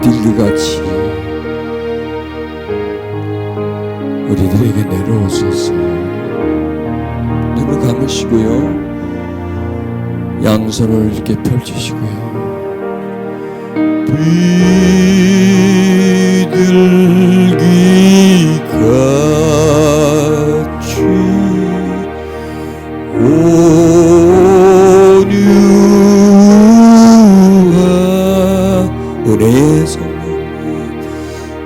비둘기같이 우리들에게 내려오소서. 눈을 감으시고요, 양손을 이렇게 펼치시고요, 비둘기같이 온유한 은혜의 성령님,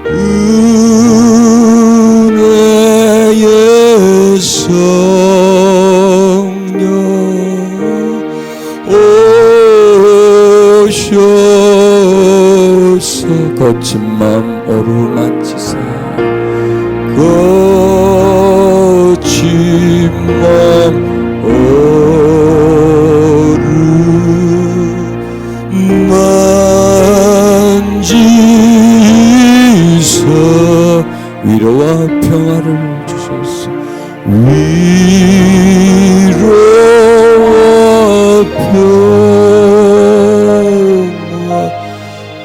은혜의 성령 오셔서 거친 마음 어루만지사, 거친 마음 어루만지사 위로와 평화를 주소서. 위로와 평화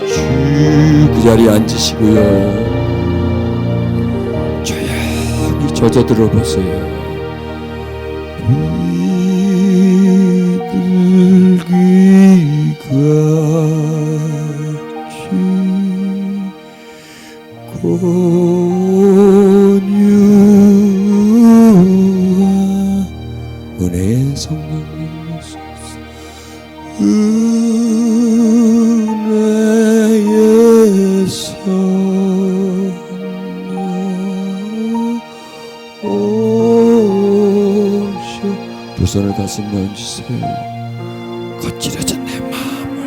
주. 그 자리에 앉으시고요, 조용히 젖어들어 보세요. 비둘기같이 온유한 은혜의 성령님 오소서. 은혜의 성령 오셔. 두 손을 가슴에 얹으세요. 거칠어진 내 마음을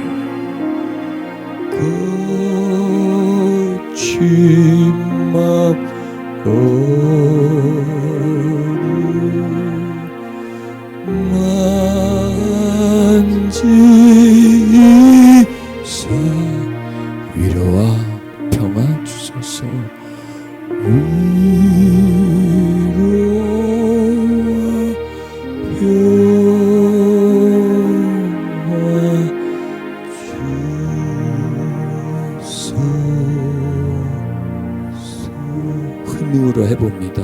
거친 마음 만지사 위로와 평화 주소서. 흥으로 해봅니다.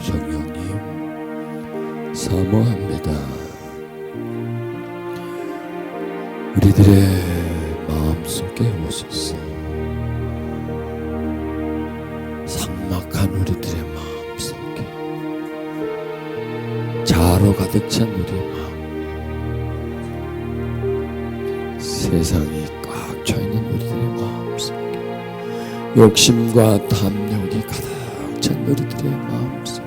성령님 사모합니다. 우리들의 마음속에 오소서. 삭막한 우리들의 마음속에, 자아로 가득 찬 우리의 마음, 세상이 꽉 차있는 우리들의 마음속에, 욕심과 탐욕이 가득 찬 우리들의 마음속에,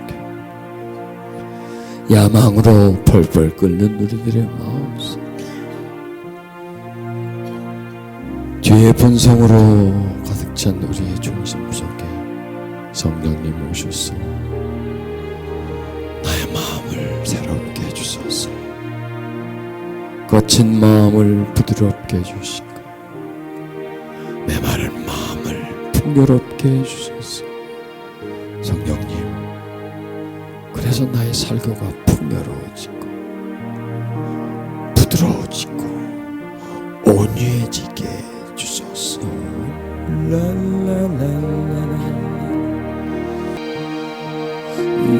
야망으로 펄펄 끓는 우리들의 마음속에, 죄의 본성으로 가득 찬 우리의 중심 속에 성령님 오셔서 나의 마음을 새롭게 해주소서. 거친 마음을 부드럽게 해주시고 메마른 마음을 풍요롭게 해주소서. 성령님, 그래서 나의 살교가 풍요로워지고 부드러워지고 온유해지게 해주소서.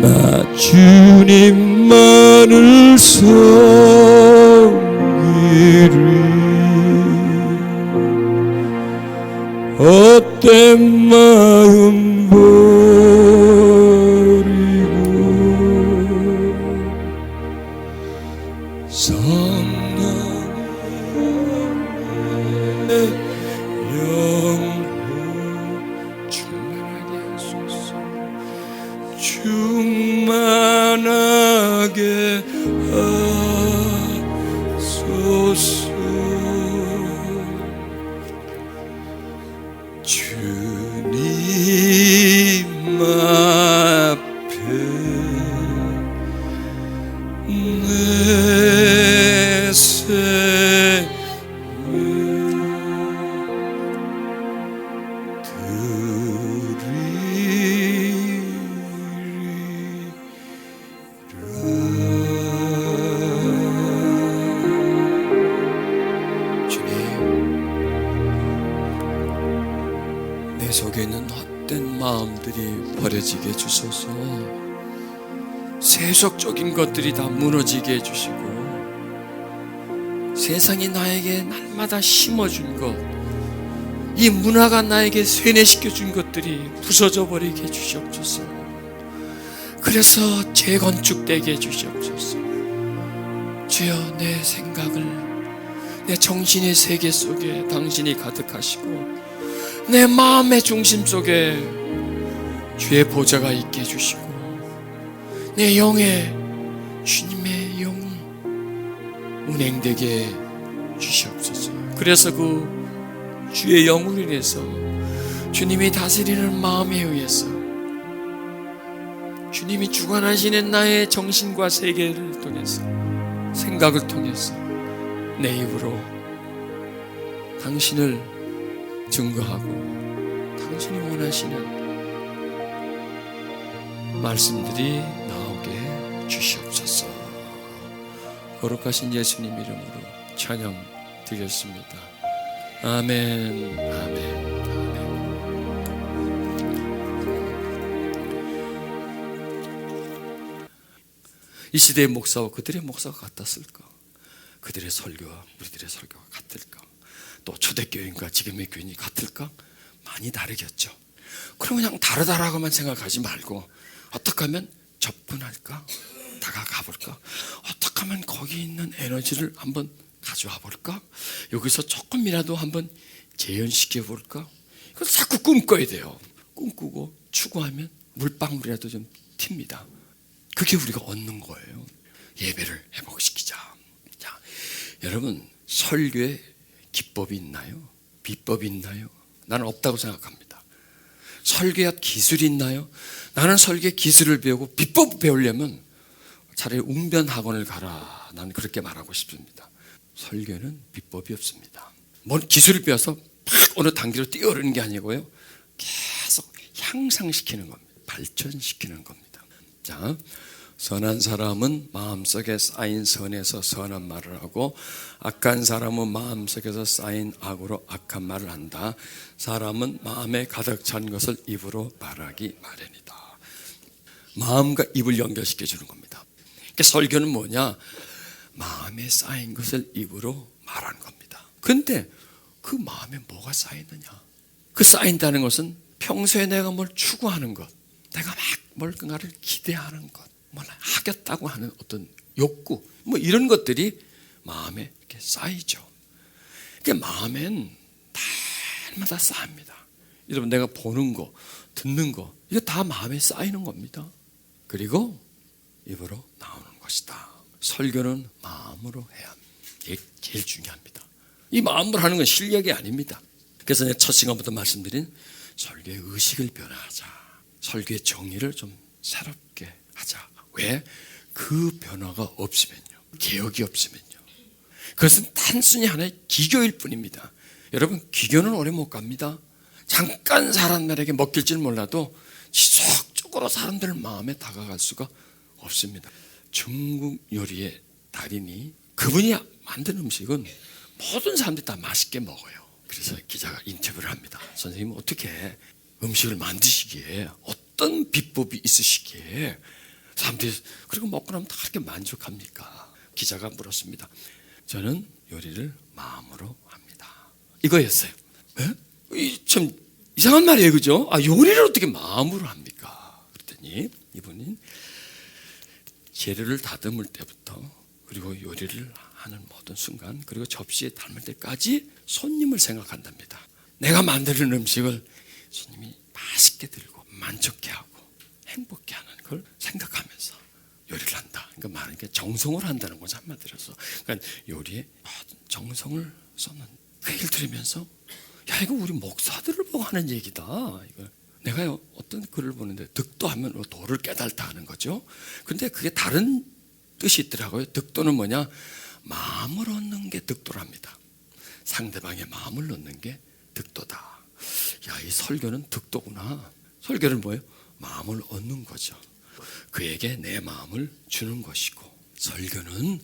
나 주님만을 섬기리. 헛된 마음 버리고 성령의 영혼 충만하게 하소서. 충만하게 하소서. 주님 앞에 내 생을 드리리라. 것들이 버려지게 해주소서. 세속적인 것들이 다 무너지게 해주시고, 세상이 나에게 날마다 심어준 것, 이 문화가 나에게 세뇌시켜준 것들이 부서져 버리게 해주시옵소서. 그래서 재건축되게 해주시옵소서. 주여, 내 생각을, 내 정신의 세계 속에 당신이 가득하시고, 내 마음의 중심 속에 주의 보좌가 있게 해주시고, 내 영에 주님의 영이 운행되게 주시옵소서. 그래서 그 주의 영으로 인해서 주님이 다스리는 마음에 의해서, 주님이 주관하시는 나의 정신과 세계를 통해서, 생각을 통해서 내 입으로 당신을 증거하고 당신이 원하시는 말씀들이 나오게 주시옵소서. 거룩하신 예수님 이름으로 찬양 드렸습니다. 아멘, 아멘, 아멘. 이 시대의 목사와 그들의 목사가 같았을까? 그들의 설교와 우리들의 설교가 같을까? 또 초대교인과 지금의 교인이 같을까? 많이 다르겠죠. 그럼 그냥 다르다라고만 생각하지 말고, 어떻게 하면 접근할까? 다가가 볼까? 어떻게 하면 거기 있는 에너지를 한번 가져와 볼까? 여기서 조금이라도 한번 재현시켜 볼까? 이걸 자꾸 꿈꿔야 돼요. 꿈꾸고 추구하면 물방울이라도 좀 튑니다. 그게 우리가 얻는 거예요. 예배를 회복시키자. 자, 여러분, 설교에 기법이 있나요? 비법이 있나요? 나는 없다고 생각합니다. 설교에 기술이 있나요? 나는 설교에 기술을 배우고 비법 배우려면 차라리 웅변학원을 가라. 나는 그렇게 말하고 싶습니다. 설교는 비법이 없습니다. 뭔 기술을 배워서 팍 어느 단계로 뛰어오르는 게 아니고요, 계속 향상시키는 겁니다. 발전시키는 겁니다. 자, 선한 사람은 마음속에 쌓인 선에서 선한 말을 하고, 악한 사람은 마음속에서 쌓인 악으로 악한 말을 한다. 사람은 마음에 가득 찬 것을 입으로 말하기 마련이다. 마음과 입을 연결시켜 주는 겁니다. 그러니까 설교는 뭐냐? 마음에 쌓인 것을 입으로 말하는 겁니다. 근데 그 마음에 뭐가 쌓이느냐? 그 쌓인다는 것은 평소에 내가 뭘 추구하는 것, 내가 막 뭔가를 기대하는 것, 뭘 하겠다고 하는 어떤 욕구, 뭐 이런 것들이 마음에 이렇게 쌓이죠. 그러니까 마음엔 날마다 쌓입니다. 여러분, 내가 보는 거, 듣는 거, 이거 다 마음에 쌓이는 겁니다. 그리고 입으로 나오는 것이다. 설교는 마음으로 해야 합니다. 이게 제일 중요합니다. 이 마음으로 하는 건 실력이 아닙니다. 그래서 내가 첫 시간부터 말씀드린 설교의 의식을 변화하자. 설교의 정의를 좀 새롭게 하자. 왜? 그 변화가 없으면요, 개혁이 없으면요, 그것은 단순히 하나의 기교일 뿐입니다. 여러분, 기교는 오래 못 갑니다. 잠깐 사람들에게 먹힐지는 몰라도 지속적으로 사람들 마음에 다가갈 수가 없습니다. 중국 요리의 달인이, 그분이 만든 음식은 모든 사람들이 다 맛있게 먹어요. 그래서 기자가 인터뷰를 합니다. 선생님, 어떻게 음식을 만드시기에 어떤 비법이 있으시기에 사람들이 그리고 먹고 나면 다 그렇게 만족합니까? 기자가 물었습니다. 저는 요리를 마음으로 합니다. 이거였어요. 참 이상한 말이에요, 그죠? 요리를 어떻게 마음으로 합니까? 그랬더니 이분이 재료를 다듬을 때부터, 그리고 요리를 하는 모든 순간, 그리고 접시에 담을 때까지 손님을 생각한답니다. 내가 만드는 음식을 손님이 맛있게 들고 만족해하고 행복해 하는 걸 생각하면서 요리를 한다. 그러니까 말하는 게 정성을 한다는 거죠, 한마디로서. 그러니까 요리에 모든 정성을 쏟는 그 얘기를 들으면서, 야, 이거 우리 목사들을 보고 하는 얘기다. 이거 내가 어떤 글을 보는데, 득도하면 도를 깨달다 하는 거죠. 근데 그게 다른 뜻이 있더라고요. 득도는 뭐냐? 마음을 얻는 게 득도랍니다. 상대방의 마음을 얻는 게 득도다. 야, 이 설교는 득도구나. 설교는 뭐예요? 마음을 얻는 거죠. 그에게 내 마음을 주는 것이고, 설교는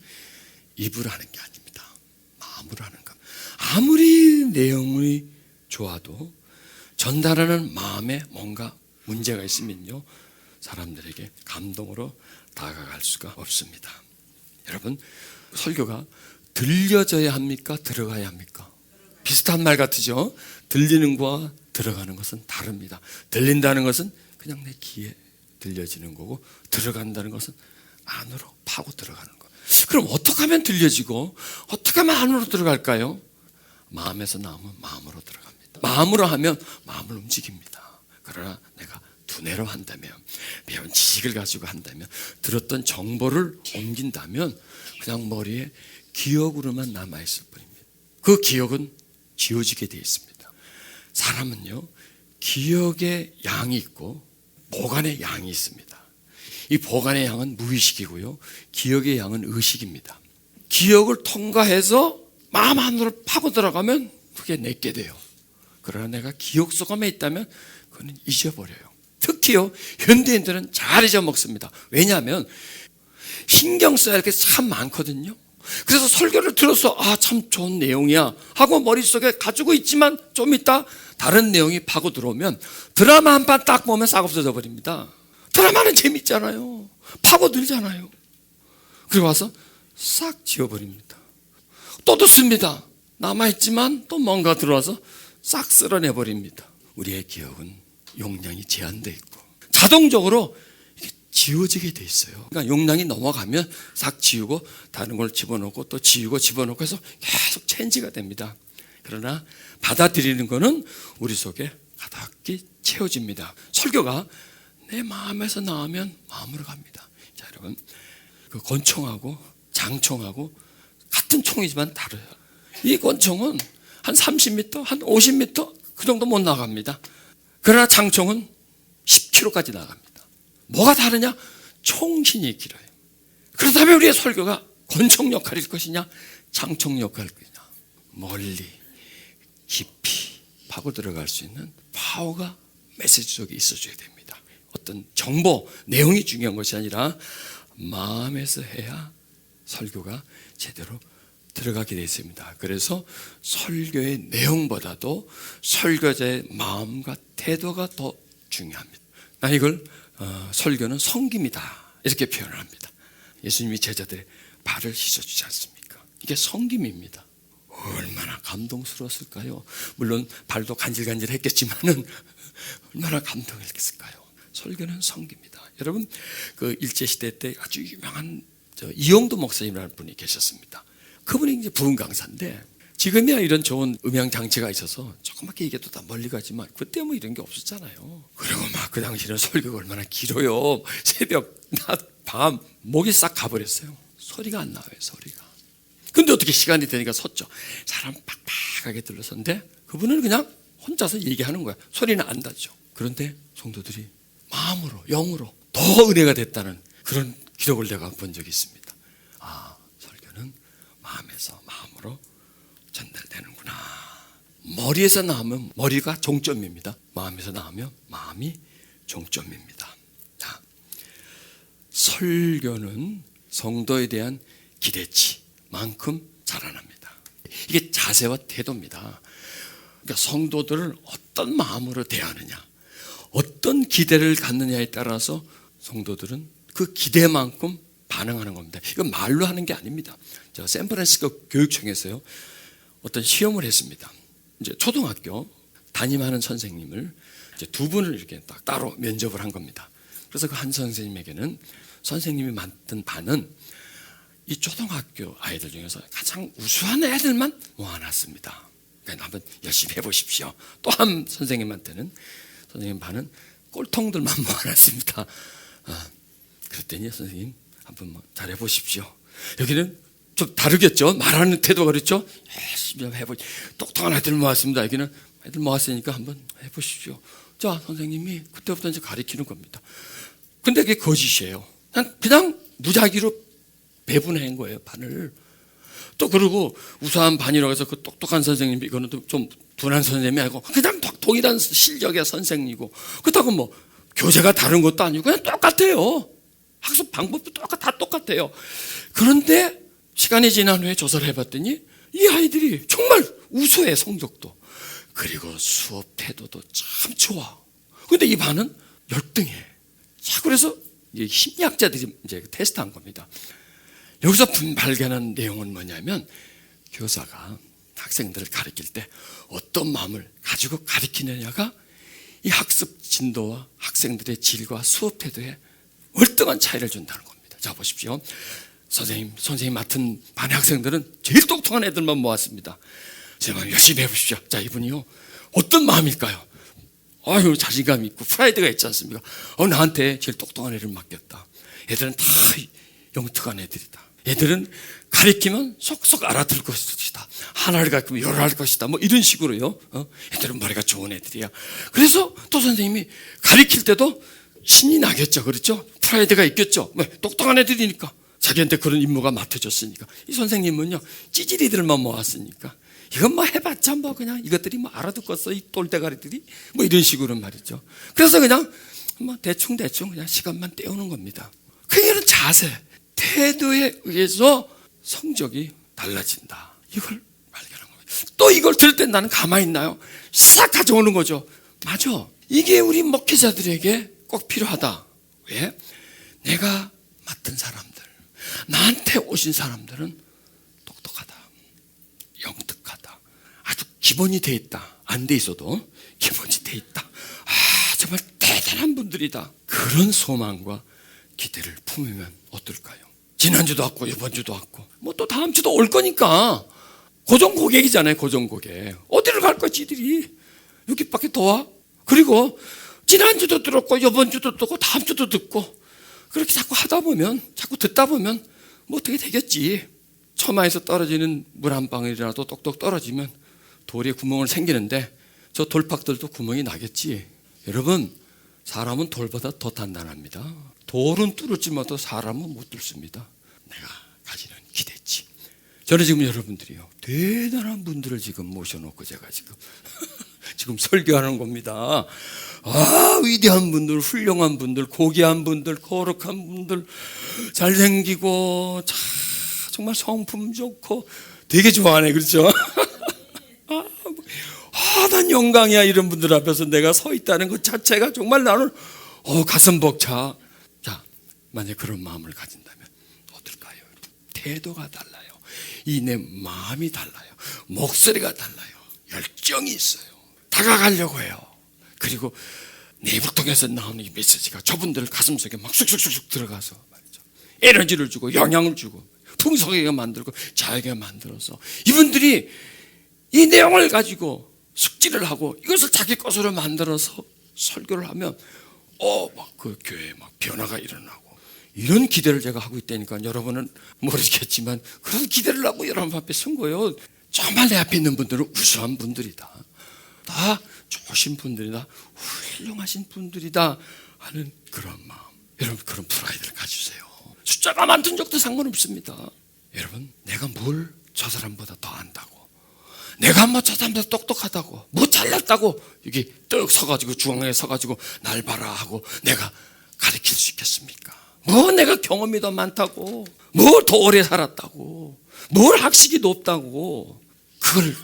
입으로 하는 게 아닙니다. 마음으로 하는 것. 아무리 내용이 좋아도 전달하는 마음에 뭔가 문제가 있으면요, 사람들에게 감동으로 다가갈 수가 없습니다. 여러분, 설교가 들려져야 합니까? 들어가야 합니까? 비슷한 말 같으죠? 들리는 거와 들어가는 것은 다릅니다. 들린다는 것은 그냥 내 귀에 들려지는 거고, 들어간다는 것은 안으로 파고 들어가는 거. 그럼 어떻게 하면 들려지고 어떻게 하면 안으로 들어갈까요? 마음에서 나오면 마음으로 들어갑니다. 마음으로 하면 마음을 움직입니다. 그러나 내가 두뇌로 한다면, 배운 지식을 가지고 한다면, 들었던 정보를 옮긴다면 그냥 머리에 기억으로만 남아있을 뿐입니다. 그 기억은 지워지게 되어 있습니다. 사람은요, 기억의 양이 있고 보관의 양이 있습니다. 이 보관의 양은 무의식이고요, 기억의 양은 의식입니다. 기억을 통과해서 마음 안으로 파고 들어가면 그게 내게 돼요. 그러나 내가 기억 속에 있다면 그거는 잊어버려요. 특히요, 현대인들은 잘 잊어먹습니다. 왜냐하면 신경 써야 할 게 참 많거든요. 그래서 설교를 들어서 참 좋은 내용이야 하고 머릿속에 가지고 있지만 좀 있다 다른 내용이 파고 들어오면 드라마 한 판 딱 보면 싹 없어져 버립니다. 드라마는 재밌잖아요. 파고 들잖아요. 그리고 와서 싹 지워버립니다. 또 듣습니다. 남아있지만 또 뭔가 들어와서 싹 쓸어내버립니다. 우리의 기억은 용량이 제한되어 있고 자동적으로 지워지게 돼 있어요. 그러니까 용량이 넘어가면 싹 지우고 다른 걸 집어넣고 또 지우고 집어넣고 해서 계속 체인지가 됩니다. 그러나 받아들이는 거는 우리 속에 가득히 채워집니다. 설교가 내 마음에서 나오면 마음으로 갑니다. 자, 여러분, 그 권총하고 장총하고 같은 총이지만 다르요. 이 권총은 한 30m, 한 50m 그 정도 못 나갑니다. 그러나 장총은 10km까지 나갑니다. 뭐가 다르냐? 총신이 길어요. 그렇다면 우리의 설교가 권총 역할일 것이냐, 장총 역할일 것이냐, 멀리 깊이 파고 들어갈 수 있는 파워가 메시지 속에 있어줘야 됩니다. 어떤 정보, 내용이 중요한 것이 아니라 마음에서 해야 설교가 제대로 들어가게 되어 있습니다. 그래서 설교의 내용보다도 설교자의 마음과 태도가 더 중요합니다. 나 이걸 설교는 성김이다 이렇게 표현을 합니다. 예수님이 제자들의 발을 씻어주지 않습니까? 이게 성김입니다. 얼마나 감동스러웠을까요? 물론 발도 간질간질했겠지만은 얼마나 감동했을까요? 설교는 성김이다. 여러분, 그 일제시대 때 아주 유명한 이용도 목사님이라는 분이 계셨습니다. 그분이 이제 부흥 강사인데 지금이야 이런 좋은 음향 장치가 있어서 조그맣게 얘기해도 다 멀리 가지만 그때 뭐 이런 게 없었잖아요. 그리고 막 그 당시에는 설교가 얼마나 길어요. 새벽, 낮, 밤 목이 싹 가버렸어요. 소리가 안 나와요. 소리가. 근데 어떻게 시간이 되니까 섰죠. 사람 팍팍하게 들러섰는데 그분은 그냥 혼자서 얘기하는 거야. 소리는 안 나죠. 그런데 성도들이 마음으로, 영으로 더 은혜가 됐다는 그런 기록을 내가 본 적이 있습니다. 설교는 마음에서 마음으로 전달되는구나. 머리에서 나오면 머리가 종점입니다. 마음에서 나오면 마음이 종점입니다. 자, 설교는 성도에 대한 기대치만큼 자라납니다. 이게 자세와 태도입니다. 그러니까 성도들을 어떤 마음으로 대하느냐, 어떤 기대를 갖느냐에 따라서 성도들은 그 기대만큼 반응하는 겁니다. 이건 말로 하는 게 아닙니다. 제가 샌프란시스코 교육청에서요 어떤 시험을 했습니다. 이제 초등학교 담임하는 선생님을 이제 두 분을 이렇게 딱 따로 면접을 한 겁니다. 그래서 그 한 선생님에게는 선생님이 맡은 반은 이 초등학교 아이들 중에서 가장 우수한 애들만 모아놨습니다. 그러니까 한번 열심히 해보십시오. 또 한 선생님한테는 선생님 반은 꼴통들만 모아놨습니다. 그랬더니 선생님 한번 뭐 잘해보십시오. 여기는 좀 다르겠죠. 말하는 태도가 그렇죠. 열심히 해보지. 똑똑한 아이들 모았습니다. 여기는 아이들 모았으니까 한번 해보십시오. 자, 선생님이 그때부터 이제 가르치는 겁니다. 근데 그게 거짓이에요. 그냥 무작위로 배분한 거예요, 반을. 또 그러고 우수한 반이라고 해서 그 똑똑한 선생님이 이거는 좀 둔한 선생님이 아니고 그냥 동일한 실력의 선생이고 그렇다고 뭐 교재가 다른 것도 아니고 그냥 똑같아요. 학습 방법도 다 똑같아요. 그런데 시간이 지난 후에 조사를 해봤더니 이 아이들이 정말 우수해, 성적도. 그리고 수업 태도도 참 좋아. 근데 이 반은 열등해. 자, 그래서 심리학자들이 이제 테스트한 겁니다. 여기서 발견한 내용은 뭐냐면, 교사가 학생들을 가르칠 때 어떤 마음을 가지고 가르치느냐가 이 학습 진도와 학생들의 질과 수업 태도에 월등한 차이를 준다는 겁니다. 자, 보십시오. 선생님 맡은 반의 학생들은 제일 똑똑한 애들만 모았습니다. 제발 열심히 해보십시오. 자, 이분이요, 어떤 마음일까요? 아유, 자신감 있고 프라이드가 있지 않습니까? 나한테 제일 똑똑한 애를 맡겼다. 애들은 다 영특한 애들이다. 애들은 가르치면 속속 알아들 것이다. 하나를 가르치면 여러 할 것이다. 뭐 이런 식으로요. 애들은 머리가 좋은 애들이야. 그래서 또 선생님이 가르칠 때도 신이 나겠죠. 그렇죠? 프라이드가 있겠죠. 왜? 똑똑한 애들이니까. 자기한테 그런 임무가 맡아졌으니까. 이 선생님은요, 찌질이들만 모았으니까. 이건 뭐 해봤자 뭐 그냥 이것들이 뭐 알아듣겠어, 이 똘대가리들이. 뭐 이런 식으로 말이죠. 그래서 그냥 뭐 대충 그냥 시간만 때우는 겁니다. 그런 자세, 태도에 의해서 성적이 달라진다. 이걸 발견한 겁니다. 또 이걸 들을 때 나는 가만히 있나요? 싹 가져오는 거죠. 맞아. 이게 우리 목회자들에게 꼭 필요하다. 왜? 내가 맡은 사람들, 나한테 오신 사람들은 똑똑하다, 영특하다, 아주 기본이 돼 있다. 안 돼 있어도 기본이 돼 있다. 정말 대단한 분들이다. 그런 소망과 기대를 품으면 어떨까요? 지난주도 왔고 이번 주도 왔고 뭐 또 다음 주도 올 거니까 고정 고객이잖아요. 고정 고객. 어디를 갈 거지 이들이? 여기밖에 더 와? 그리고 지난주도 들었고 이번 주도 듣고 다음 주도 듣고 그렇게 자꾸 하다 보면, 자꾸 듣다 보면 뭐 어떻게 되겠지. 처마에서 떨어지는 물 한 방울이라도 똑똑 떨어지면 돌에 구멍을 생기는데 저 돌팍들도 구멍이 나겠지. 여러분, 사람은 돌보다 더 단단합니다. 돌은 뚫을지 못해도 사람은 못 뚫습니다. 내가 가지는 기대치. 저는 지금 여러분들이요, 대단한 분들을 지금 모셔놓고 제가 지금 설교하는 겁니다. 위대한 분들, 훌륭한 분들, 고귀한 분들, 거룩한 분들, 잘생기고 정말 성품 좋고 되게 좋아하네. 그렇죠? 난 영광이야. 이런 분들 앞에서 내가 서 있다는 것 자체가 정말 나는 가슴 벅차. 자, 만약 그런 마음을 가진다면 어떨까요? 태도가 달라요. 이 내 마음이 달라요. 목소리가 달라요. 열정이 있어요. 다가가려고 해요. 그리고 내 입을 통해서 나오는 이 메시지가 저분들 가슴속에 막 쑥쑥쑥 들어가서 말이죠. 에너지를 주고 영향을 주고 풍성하게 만들고 자유하게 만들어서 이분들이 이 내용을 가지고 숙지를 하고 이것을 자기 것으로 만들어서 설교를 하면 막 그 교회에 막 변화가 일어나고 이런 기대를 제가 하고 있다니까. 여러분은 모르겠지만 그런 기대를 하고 여러분 앞에 선 거예요. 정말 내 앞에 있는 분들은 우수한 분들이다, 다 좋으신 분들이다, 훌륭하신 분들이다 하는 그런 마음. 여러분, 그런 프라이드를 가지세요. 숫자가 많든 적도 상관없습니다. 여러분, 내가 뭘 저 사람보다 더 안다고, 내가 뭐 저 사람보다 똑똑하다고, 뭐 잘났다고 여기 떡 서가지고 중앙에 서가지고 날 봐라 하고 내가 가르칠 수 있겠습니까? 뭐 내가 경험이 더 많다고, 뭘 더 오래 살았다고, 뭘 학식이 높다고, 그걸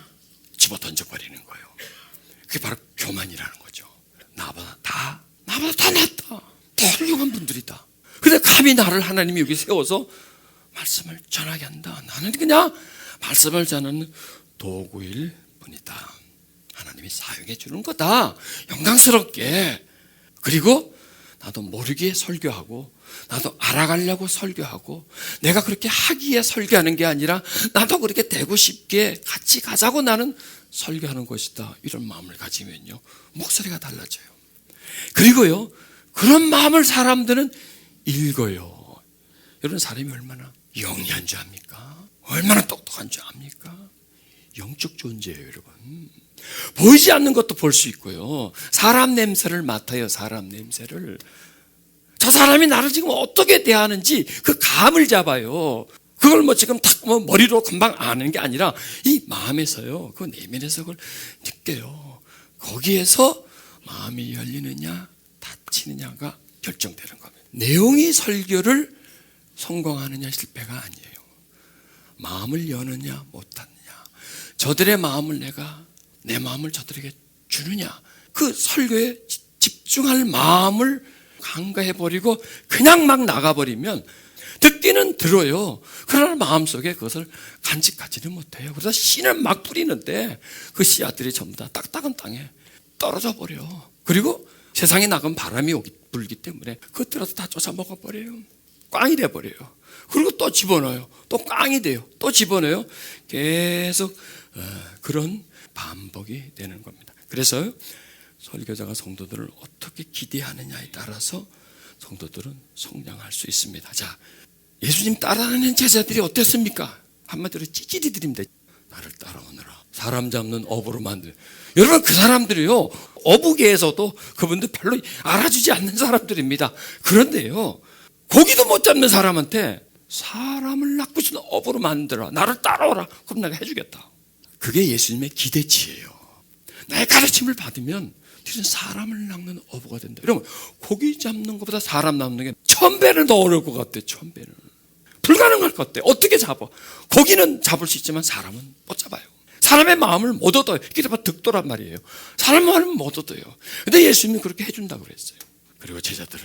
집어 던져버리는 거예요. 그게 바로 교만이라는 거죠. 나보다 다 낫다, 더 훌륭한 분들이다. 근데 감히 나를 하나님이 여기 세워서 말씀을 전하게 한다. 나는 그냥 말씀을 전하는 도구일 뿐이다. 하나님이 사용해 주는 거다, 영광스럽게. 그리고 나도 모르기에 설교하고, 나도 알아가려고 설교하고, 내가 그렇게 하기에 설교하는 게 아니라 나도 그렇게 되고 싶게 같이 가자고 나는 설교하는 것이다. 이런 마음을 가지면요, 목소리가 달라져요. 그리고요, 그런 마음을 사람들은 읽어요. 여러분, 사람이 얼마나 영리한 줄 압니까? 얼마나 똑똑한 줄 압니까? 영적 존재예요, 여러분. 보이지 않는 것도 볼 수 있고요. 사람 냄새를 맡아요. 사람 냄새를. 저 사람이 나를 지금 어떻게 대하는지 그 감을 잡아요. 그걸 뭐 지금 딱 뭐 머리로 금방 아는 게 아니라 이 마음에서요, 그 내면에서 그걸 느껴요. 거기에서 마음이 열리느냐 닫히느냐가 결정되는 겁니다. 내용이 설교를 성공하느냐 실패가 아니에요. 마음을 여느냐 못하느냐, 저들의 마음을 내가 내 마음을 저들에게 주느냐, 그 설교에 집중할 마음을 간과해버리고 그냥 막 나가버리면 듣기는 들어요. 그러나 마음속에 그것을 간직하지는 못해요. 그래서 씨를 막 뿌리는데 그 씨앗들이 전부 다 딱딱한 땅에 떨어져 버려. 그리고 세상에 나간 바람이 불기 때문에 그것들어서 다 쫓아 먹어버려요. 꽝이 돼버려요. 그리고 또 집어넣어요. 또 꽝이 돼요. 또 집어넣어요. 계속 그런 반복이 되는 겁니다. 그래서 설교자가 성도들을 어떻게 기대하느냐에 따라서 성도들은 성장할 수 있습니다. 자, 예수님 따라하는 제자들이 어땠습니까? 한마디로 찌질이 드립니다. 나를 따라오너라. 사람 잡는 어부로 만든. 여러분, 그 사람들이요, 어부계에서도 그분들 별로 알아주지 않는 사람들입니다. 그런데요, 고기도 못 잡는 사람한테 사람을 낚으시는 어부로 만들어. 나를 따라오라. 그럼 내가 해주겠다. 그게 예수님의 기대치예요. 나의 가르침을 받으면 너는 사람을 낚는 어부가 된다. 여러분, 고기 잡는 것보다 사람 낚는 게 1000배는 더 어려울 것 같아요. 1000배는. 불가능할 것 같아요. 어떻게 잡아? 고기는 잡을 수 있지만 사람은 못 잡아요. 사람의 마음을 못 얻어요. 이게 다 득도란 말이에요. 사람 마음을 못 얻어요. 근데 예수님이 그렇게 해준다고 그랬어요. 그리고 제자들은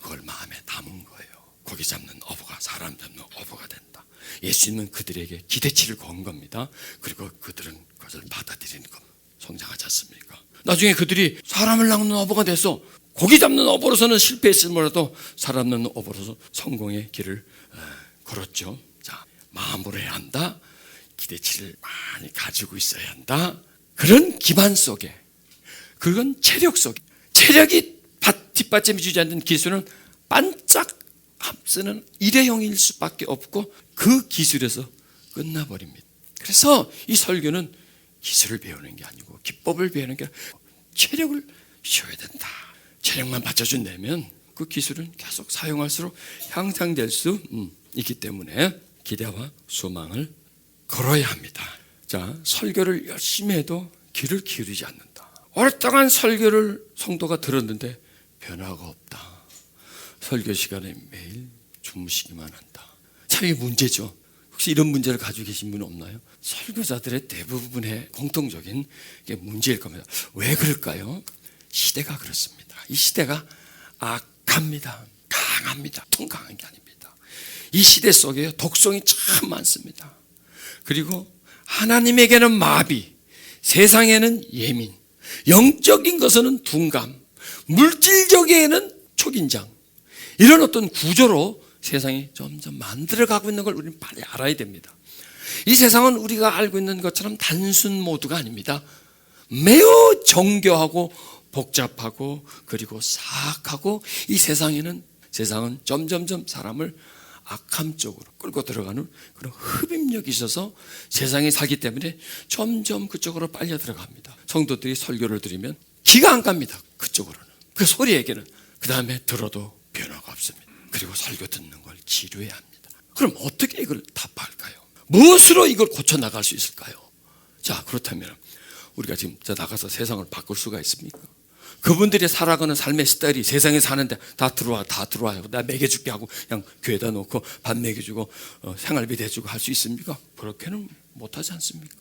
그걸 마음에 담은 거예요. 고기 잡는 어부가 사람 잡는 어부가 된다. 예수님은 그들에게 기대치를 건 겁니다. 그리고 그들은 그것을 받아들이는 겁니다. 성장하지 않습니까? 나중에 그들이 사람을 낚는 어부가 돼서 고기 잡는 어부로서는 실패했을 뭐라도 사람 낚는 어부로서 성공의 길을 걸었죠. 자, 마음으로 해야 한다. 기대치를 많이 가지고 있어야 한다. 그런 기반 속에, 그건 체력 속에, 체력이 뒷받침이 주지 않는 기술은 반짝 앞서는 일회용일 수밖에 없고 그 기술에서 끝나버립니다. 그래서 이 설교는 기술을 배우는 게 아니고 기법을 배우는 게 아니고 체력을 쉬어야 된다. 체력만 받쳐준다면 그 기술은 계속 사용할수록 향상될 수 있기 때문에 기대와 소망을 걸어야 합니다. 자, 설교를 열심히 해도 귀를 기울이지 않는다. 오랫동안 설교를 성도가 들었는데 변화가 없다. 설교 시간에 매일 주무시기만 한다. 참 이게 문제죠. 혹시 이런 문제를 가지고 계신 분 없나요? 설교자들의 대부분의 공통적인 게 문제일 겁니다. 왜 그럴까요? 시대가 그렇습니다. 이 시대가 악합니다. 강합니다. 보통 강한 게 아닙니다. 이 시대 속에 독성이 참 많습니다. 그리고 하나님에게는 마비, 세상에는 예민, 영적인 것은 둔감, 물질적에는 초긴장. 이런 어떤 구조로 세상이 점점 만들어가고 있는 걸 우리는 빨리 알아야 됩니다. 이 세상은 우리가 알고 있는 것처럼 단순 모드가 아닙니다. 매우 정교하고 복잡하고 그리고 사악하고 이 세상은 점점점 사람을 악함 쪽으로 끌고 들어가는 그런 흡입력이 있어서 세상에 살기 때문에 점점 그쪽으로 빨려 들어갑니다. 성도들이 설교를 들으면 기가 안 갑니다. 그쪽으로는. 그 소리에게는. 그 다음에 들어도 변화가 없습니다. 그리고 설교 듣는 걸 지루해야 합니다. 그럼 어떻게 이걸 타파할까요? 무엇으로 이걸 고쳐나갈 수 있을까요? 자, 그렇다면 우리가 지금 나가서 세상을 바꿀 수가 있습니까? 그분들이 살아가는 삶의 스타일이 세상에 사는데 다 들어와 나 먹여줄게 하고 그냥 교회다 놓고 밥 먹여주고 생활비 대주고 할 수 있습니까? 그렇게는 못하지 않습니까?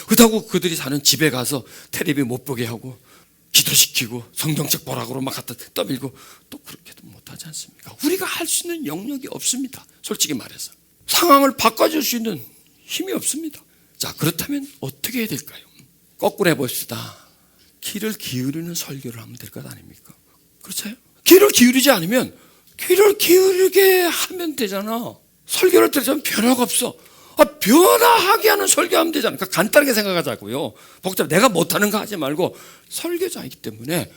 그렇다고 그들이 사는 집에 가서 텔레비 못 보게 하고 기도시키고 성경책 보라고 막 갖다 떠밀고 또 그렇게도 못하지 않습니까? 우리가 할 수 있는 영역이 없습니다. 솔직히 말해서 상황을 바꿔줄 수 있는 힘이 없습니다. 자, 그렇다면 어떻게 해야 될까요? 거꾸로 해봅시다. 귀를 기울이는 설교를 하면 될 것 아닙니까? 그렇죠? 귀를 기울이지 않으면 귀를 기울이게 하면 되잖아. 설교를 들으면 변화가 없어. 변화하게 하는 설교하면 되잖아. 그러니까 간단하게 생각하자고요. 복잡 내가 못하는 거 하지 말고 설교자이기 때문에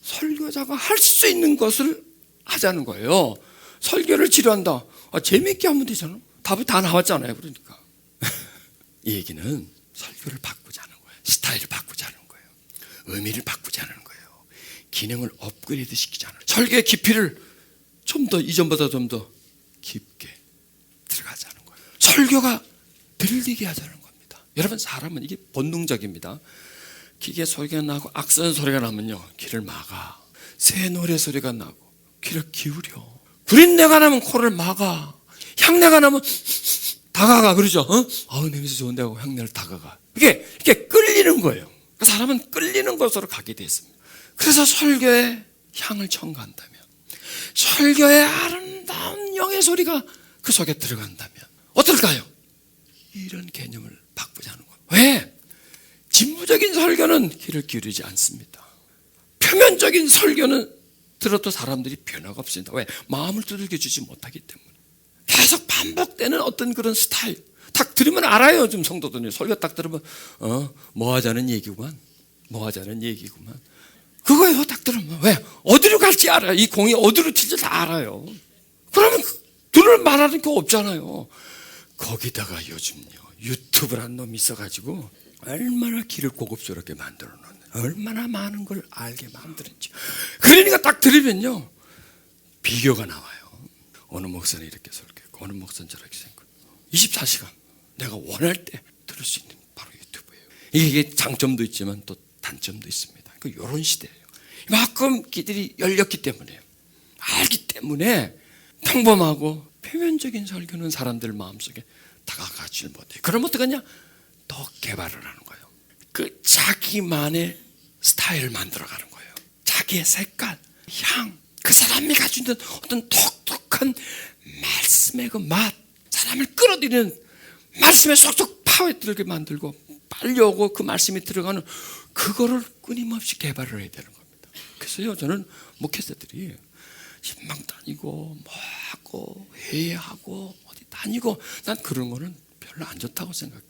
설교자가 할 수 있는 것을 하자는 거예요. 설교를 지루한다. 재미있게 하면 되잖아. 답이 다 나왔잖아요. 그러니까 이 얘기는 설교를 바꾸자는 거예요. 스타일을 바꾸자는 거예요. 의미를 바꾸자는 거예요. 기능을 업그레이드 시키자는 거예요. 설교의 깊이를 좀 더 이전보다 좀 더 깊게 들어가자는 거예요. 설교가 들리게 하자는 겁니다. 여러분, 사람은 이게 본능적입니다. 기계 소리가 나고 악선 소리가 나면요 귀를 막아. 새 노래 소리가 나고 귀를 기울여. 구린내가 나면 코를 막아. 향내가 나면 다가가. 그러죠? 냄새 좋은데 하고 향내를 다가가. 이게 끌리는 거예요. 사람은 끌리는 곳으로 가게 되어 있습니다. 그래서 설교에 향을 첨가한다면, 설교의 아름다운 영의 소리가 그 속에 들어간다면 어떨까요? 이런 개념을 바꾸자는 거예요. 왜? 진부적인 설교는 귀를 기울이지 않습니다. 표면적인 설교는 들어도 사람들이 변화가 없습니다. 왜? 마음을 두들겨 주지 못하기 때문에. 계속 반복되는 어떤 그런 스타일. 딱 들으면 알아요. 좀 성도들이 설교 딱 들으면 뭐 하자는 얘기구만. 그거예요. 딱 들으면. 왜? 어디로 갈지 알아요. 이 공이 어디로 튈지 다 알아요. 그러면 들을 말하는 게 없잖아요. 거기다가 요즘요, 유튜브란 놈이 있어가지고 얼마나 길을 고급스럽게 만들어 놓는, 얼마나 많은 걸 알게 만들었지. 그러니까 딱 들으면요, 비교가 나와요. 어느 목사는 이렇게 설교했고, 어느 목사는 저렇게 설교했고. 24시간 내가 원할 때 들을 수 있는 바로 유튜브예요. 이게 장점도 있지만 또 단점도 있습니다. 이런 시대예요. 이만큼 길들이 열렸기 때문에, 알기 때문에 평범하고 표면적인 설교는 사람들 마음속에 다가가지 못해요. 그럼 어떡하냐? 더 개발을 하는 거예요. 그 자기만의 스타일을 만들어가는 거예요. 자기의 색깔, 향, 그 사람이 가지고 있는 어떤 독특한 말씀의 그 맛, 사람을 끌어들이는 말씀에 쏙쏙 파고들게 만들고 빨리 오고 그 말씀이 들어가는 그거를 끊임없이 개발을 해야 되는 겁니다. 그래서요, 저는 목회자들이 신방 다니고 뭐 하고 회의하고 어디 다니고, 난 그런 거는 별로 안 좋다고 생각해.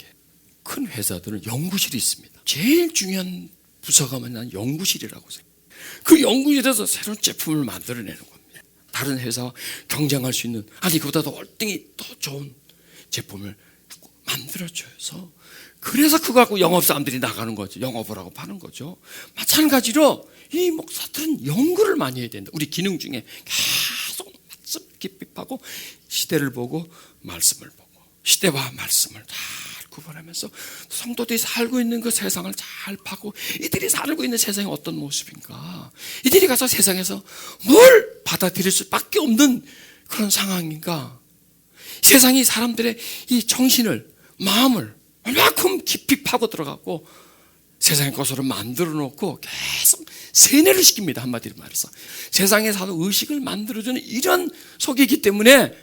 큰 회사들은 연구실이 있습니다. 제일 중요한 부서가 난 연구실이라고 생각해. 그 연구실에서 새로운 제품을 만들어내는 겁니다. 다른 회사와 경쟁할 수 있는, 아니 그보다도 월등히 더 좋은 제품을 만들어줘서, 그래서 그거 갖고 영업사람들이 나가는 거죠. 영업을 하고 파는 거죠. 마찬가지로 이 목사들은 연구를 많이 해야 된다. 우리 기능 중에 계속 말씀 깊이 파고, 시대를 보고 말씀을 보고, 시대와 말씀을 잘 구분하면서 성도들이 살고 있는 그 세상을 잘 파고, 이들이 살고 있는 세상이 어떤 모습인가, 이들이 가서 세상에서 뭘 받아들일 수밖에 없는 그런 상황인가, 세상이 사람들의 이 정신을, 마음을 얼마큼 깊이 파고 들어가고 세상의 것으로 만들어 놓고 계속 세뇌를 시킵니다. 한마디로 말해서 세상에서 의식을 만들어주는 이런 속이기 때문에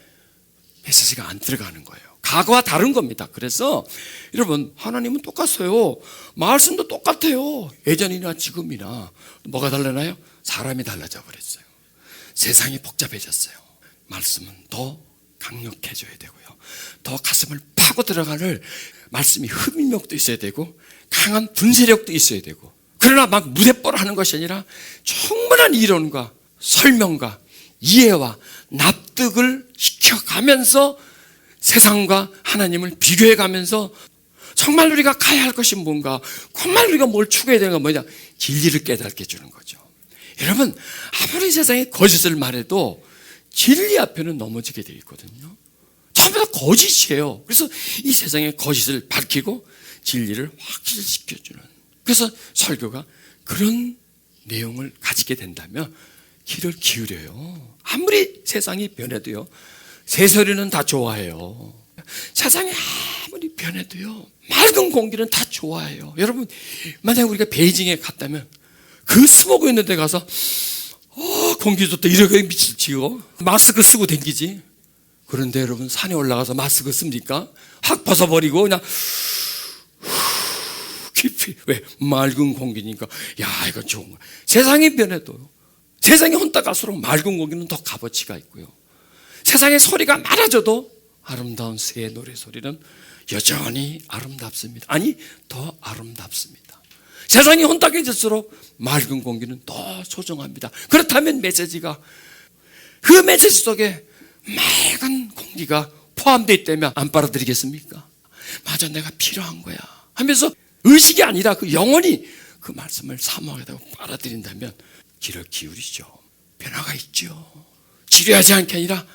메시지가 안 들어가는 거예요. 과거와 다른 겁니다. 그래서 여러분, 하나님은 똑같아요. 말씀도 똑같아요. 예전이나 지금이나. 뭐가 달라나요? 사람이 달라져 버렸어요. 세상이 복잡해졌어요. 말씀은 더 강력해져야 되고요, 더 가슴을 파고 들어가는 말씀이 흡입력도 있어야 되고 강한 분쇄력도 있어야 되고, 그러나 막 무대뽀를 하는 것이 아니라 충분한 이론과 설명과 이해와 납득을 시켜가면서 세상과 하나님을 비교해가면서 정말 우리가 가야 할 것이 뭔가, 정말 우리가 뭘 추구해야 되는 건 뭐냐, 진리를 깨닫게 해주는 거죠. 여러분, 아무리 세상에 거짓을 말해도 진리 앞에는 넘어지게 되어 있거든요. 전부 다 거짓이에요. 그래서 이 세상의 거짓을 밝히고 진리를 확실시켜주는, 그래서 설교가 그런 내용을 가지게 된다면 귀를 기울여요. 아무리 세상이 변해도요, 새소리는 다 좋아해요. 세상이 아무리 변해도요, 맑은 공기는 다 좋아해요. 여러분, 만약에 우리가 베이징에 갔다면 그 스모그 있는 데 가서 공기 좋다 이러고 미치고 마스크 쓰고 댕기지. 그런데 여러분, 산에 올라가서 마스크 씁니까? 확 벗어버리고 그냥 깊이, 왜? 맑은 공기니까. 야, 이거 좋은 거야. 세상이 변해도, 세상이 혼자 갈수록 맑은 공기는 더 값어치가 있고요, 세상의 소리가 많아져도 아름다운 새의 노래 소리는 여전히 아름답습니다. 아니, 더 아름답습니다. 세상이 혼탁해질수록 맑은 공기는 더 소중합니다. 그렇다면 메시지가, 그 메시지 속에 맑은 공기가 포함되어 있다면 안 빨아들이겠습니까? 맞아, 내가 필요한 거야 하면서 의식이 아니라 그 영혼이 그 말씀을 사모하게 되고 빨아들인다면 귀를 기울이죠. 변화가 있죠. 지루하지 않게 아니라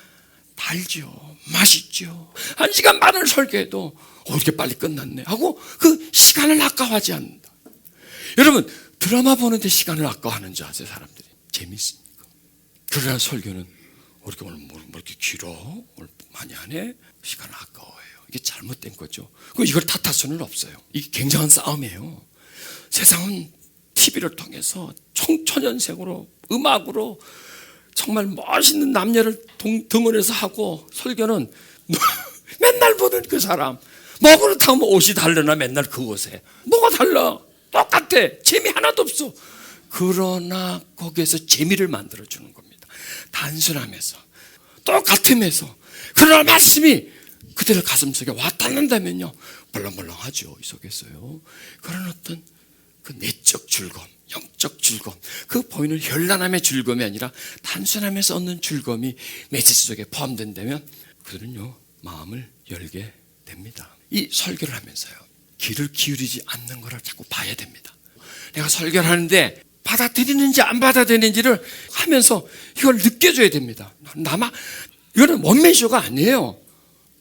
달죠. 맛있죠. 1시간 반을 설교해도 이렇게 빨리 끝났네 하고 그 시간을 아까워하지 않는다. 여러분, 드라마 보는데 시간을 아까워하는 줄 아세요? 사람들이 재밌으니까. 그러나 설교는 오늘 뭐 이렇게 길어? 오늘 많이 하네? 시간을 아까워해요. 이게 잘못된 거죠. 이걸 탓할 수는 없어요. 이게 굉장한 싸움이에요. 세상은 TV를 통해서 청천연색으로 음악으로 정말 멋있는 남녀를 등원해서 하고 설교는 맨날 보는 그 사람 뭐 그렇다고 옷이 다르나 맨날 그 옷에 뭐가 달라 똑같아 재미 하나도 없어. 그러나 거기에서 재미를 만들어주는 겁니다. 단순함에서 똑같음에서. 그러나 말씀이 그들의 가슴속에 와닿는다면요 벌렁벌렁하죠. 이 속에서요 그런 어떤 그 내적 즐거움, 영적 즐거움, 그 보이는 현란함의 즐거움이 아니라 단순함에서 얻는 즐거움이 메시지 속에 포함된다면 그들은요 마음을 열게 됩니다. 이 설교를 하면서요 귀를 기울이지 않는 거를 자꾸 봐야 됩니다. 내가 설교를 하는데 받아들이는지 안 받아들이는지를 하면서 이걸 느껴줘야 됩니다. 이거는 원맨쇼가 아니에요.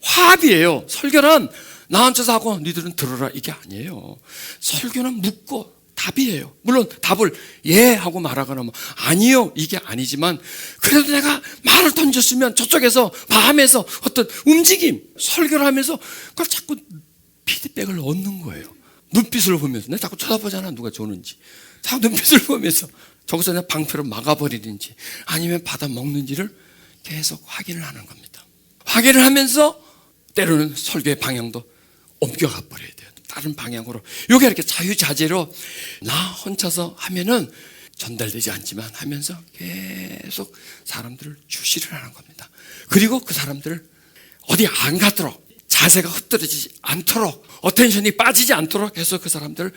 화합이에요. 설교는 나 혼자서 하고 니들은 들어라 이게 아니에요. 설교는 묻고 답이에요. 물론 답을 예 하고 말하거나 뭐 아니요 이게 아니지만 그래도 내가 말을 던졌으면 저쪽에서 마음에서 어떤 움직임 설교를 하면서 그걸 자꾸 피드백을 얻는 거예요. 눈빛을 보면서 내가 자꾸 쳐다보잖아 누가 좋은지. 자꾸 눈빛을 보면서 저기서 내가 방패로 막아버리든지 아니면 받아 먹는지를 계속 확인을 하는 겁니다. 확인을 하면서 때로는 설교의 방향도 옮겨가 버려야 돼요. 다른 방향으로. 이게 이렇게 자유자재로 나 혼자서 하면은 전달되지 않지만 하면서 계속 사람들을 주시를 하는 겁니다. 그리고 그 사람들을 어디 안 가도록 자세가 흩어지지 않도록 어텐션이 빠지지 않도록 해서 그 사람들을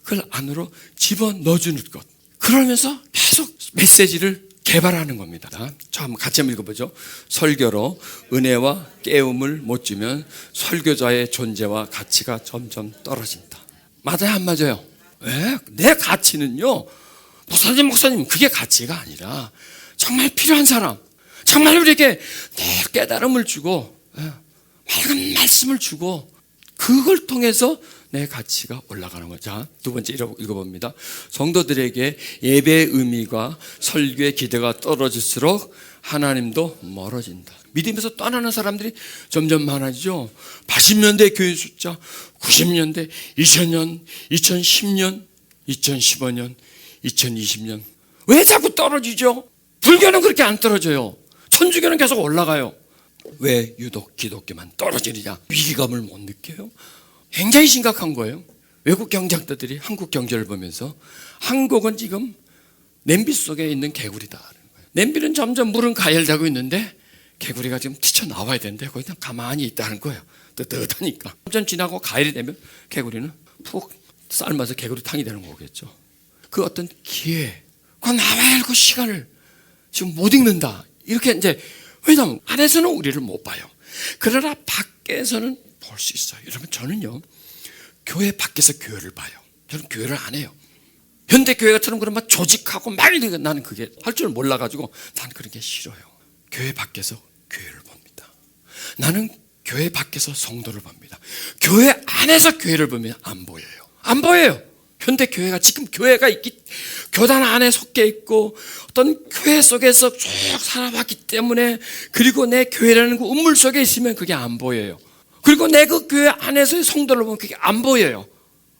그 안으로 집어넣어주는 것. 그러면서 계속 메시지를 개발하는 겁니다. 저 한번 같이 한번 읽어보죠. 설교로 은혜와 깨움을 못 주면 설교자의 존재와 가치가 점점 떨어진다. 맞아요 안 맞아요? 왜? 내 가치는요 목사님 그게 가치가 아니라 정말 필요한 사람 정말 우리에게 내 깨달음을 주고 맑은 말씀을 주고 그걸 통해서 내 가치가 올라가는 거죠. 자, 두 번째 읽어봅니다. 성도들에게 예배의 의미가 설교의 기대가 떨어질수록 하나님도 멀어진다. 믿음에서 떠나는 사람들이 점점 많아지죠. 80년대 교회 숫자, 90년대, 2000년, 2010년, 2015년, 2020년. 왜 자꾸 떨어지죠? 불교는 그렇게 안 떨어져요. 천주교는 계속 올라가요. 왜 유독 기독교만 떨어지느냐? 위기감을 못 느껴요? 굉장히 심각한 거예요. 외국 경제학자들이 한국 경제를 보면서 한국은 지금 냄비 속에 있는 개구리다. 냄비는 점점 물은 가열되고 있는데 개구리가 지금 튀쳐나와야 되는데 거기 그냥 가만히 있다는 거예요. 뜨뜻하니까. 점점 지나고 가열이 되면 개구리는 푹 삶아서 개구리탕이 되는 거겠죠. 그 어떤 기회, 그 나와야 할 그 시간을 지금 못 읽는다. 이렇게 이제 왜냐하면 안에서는 우리를 못 봐요. 그러나 밖에서는 볼 수 있어요. 여러분 저는요 교회 밖에서 교회를 봐요. 저는 교회를 안 해요. 현대 교회처럼 그런 막 조직하고 막 나는 그게 할 줄 몰라가지고 난 그런 게 싫어요. 교회 밖에서 교회를 봅니다. 나는 교회 밖에서 성도를 봅니다. 교회 안에서 교회를 보면 안 보여요. 안 보여요. 현대 교회가 지금 교회가 교단 안에 섞여 있고 어떤 교회 속에서 쭉 살아왔기 때문에 그리고 내 교회라는 그 우물 속에 있으면 그게 안 보여요. 그리고 내 그 교회 안에서의 성도를 보면 그게 안 보여요.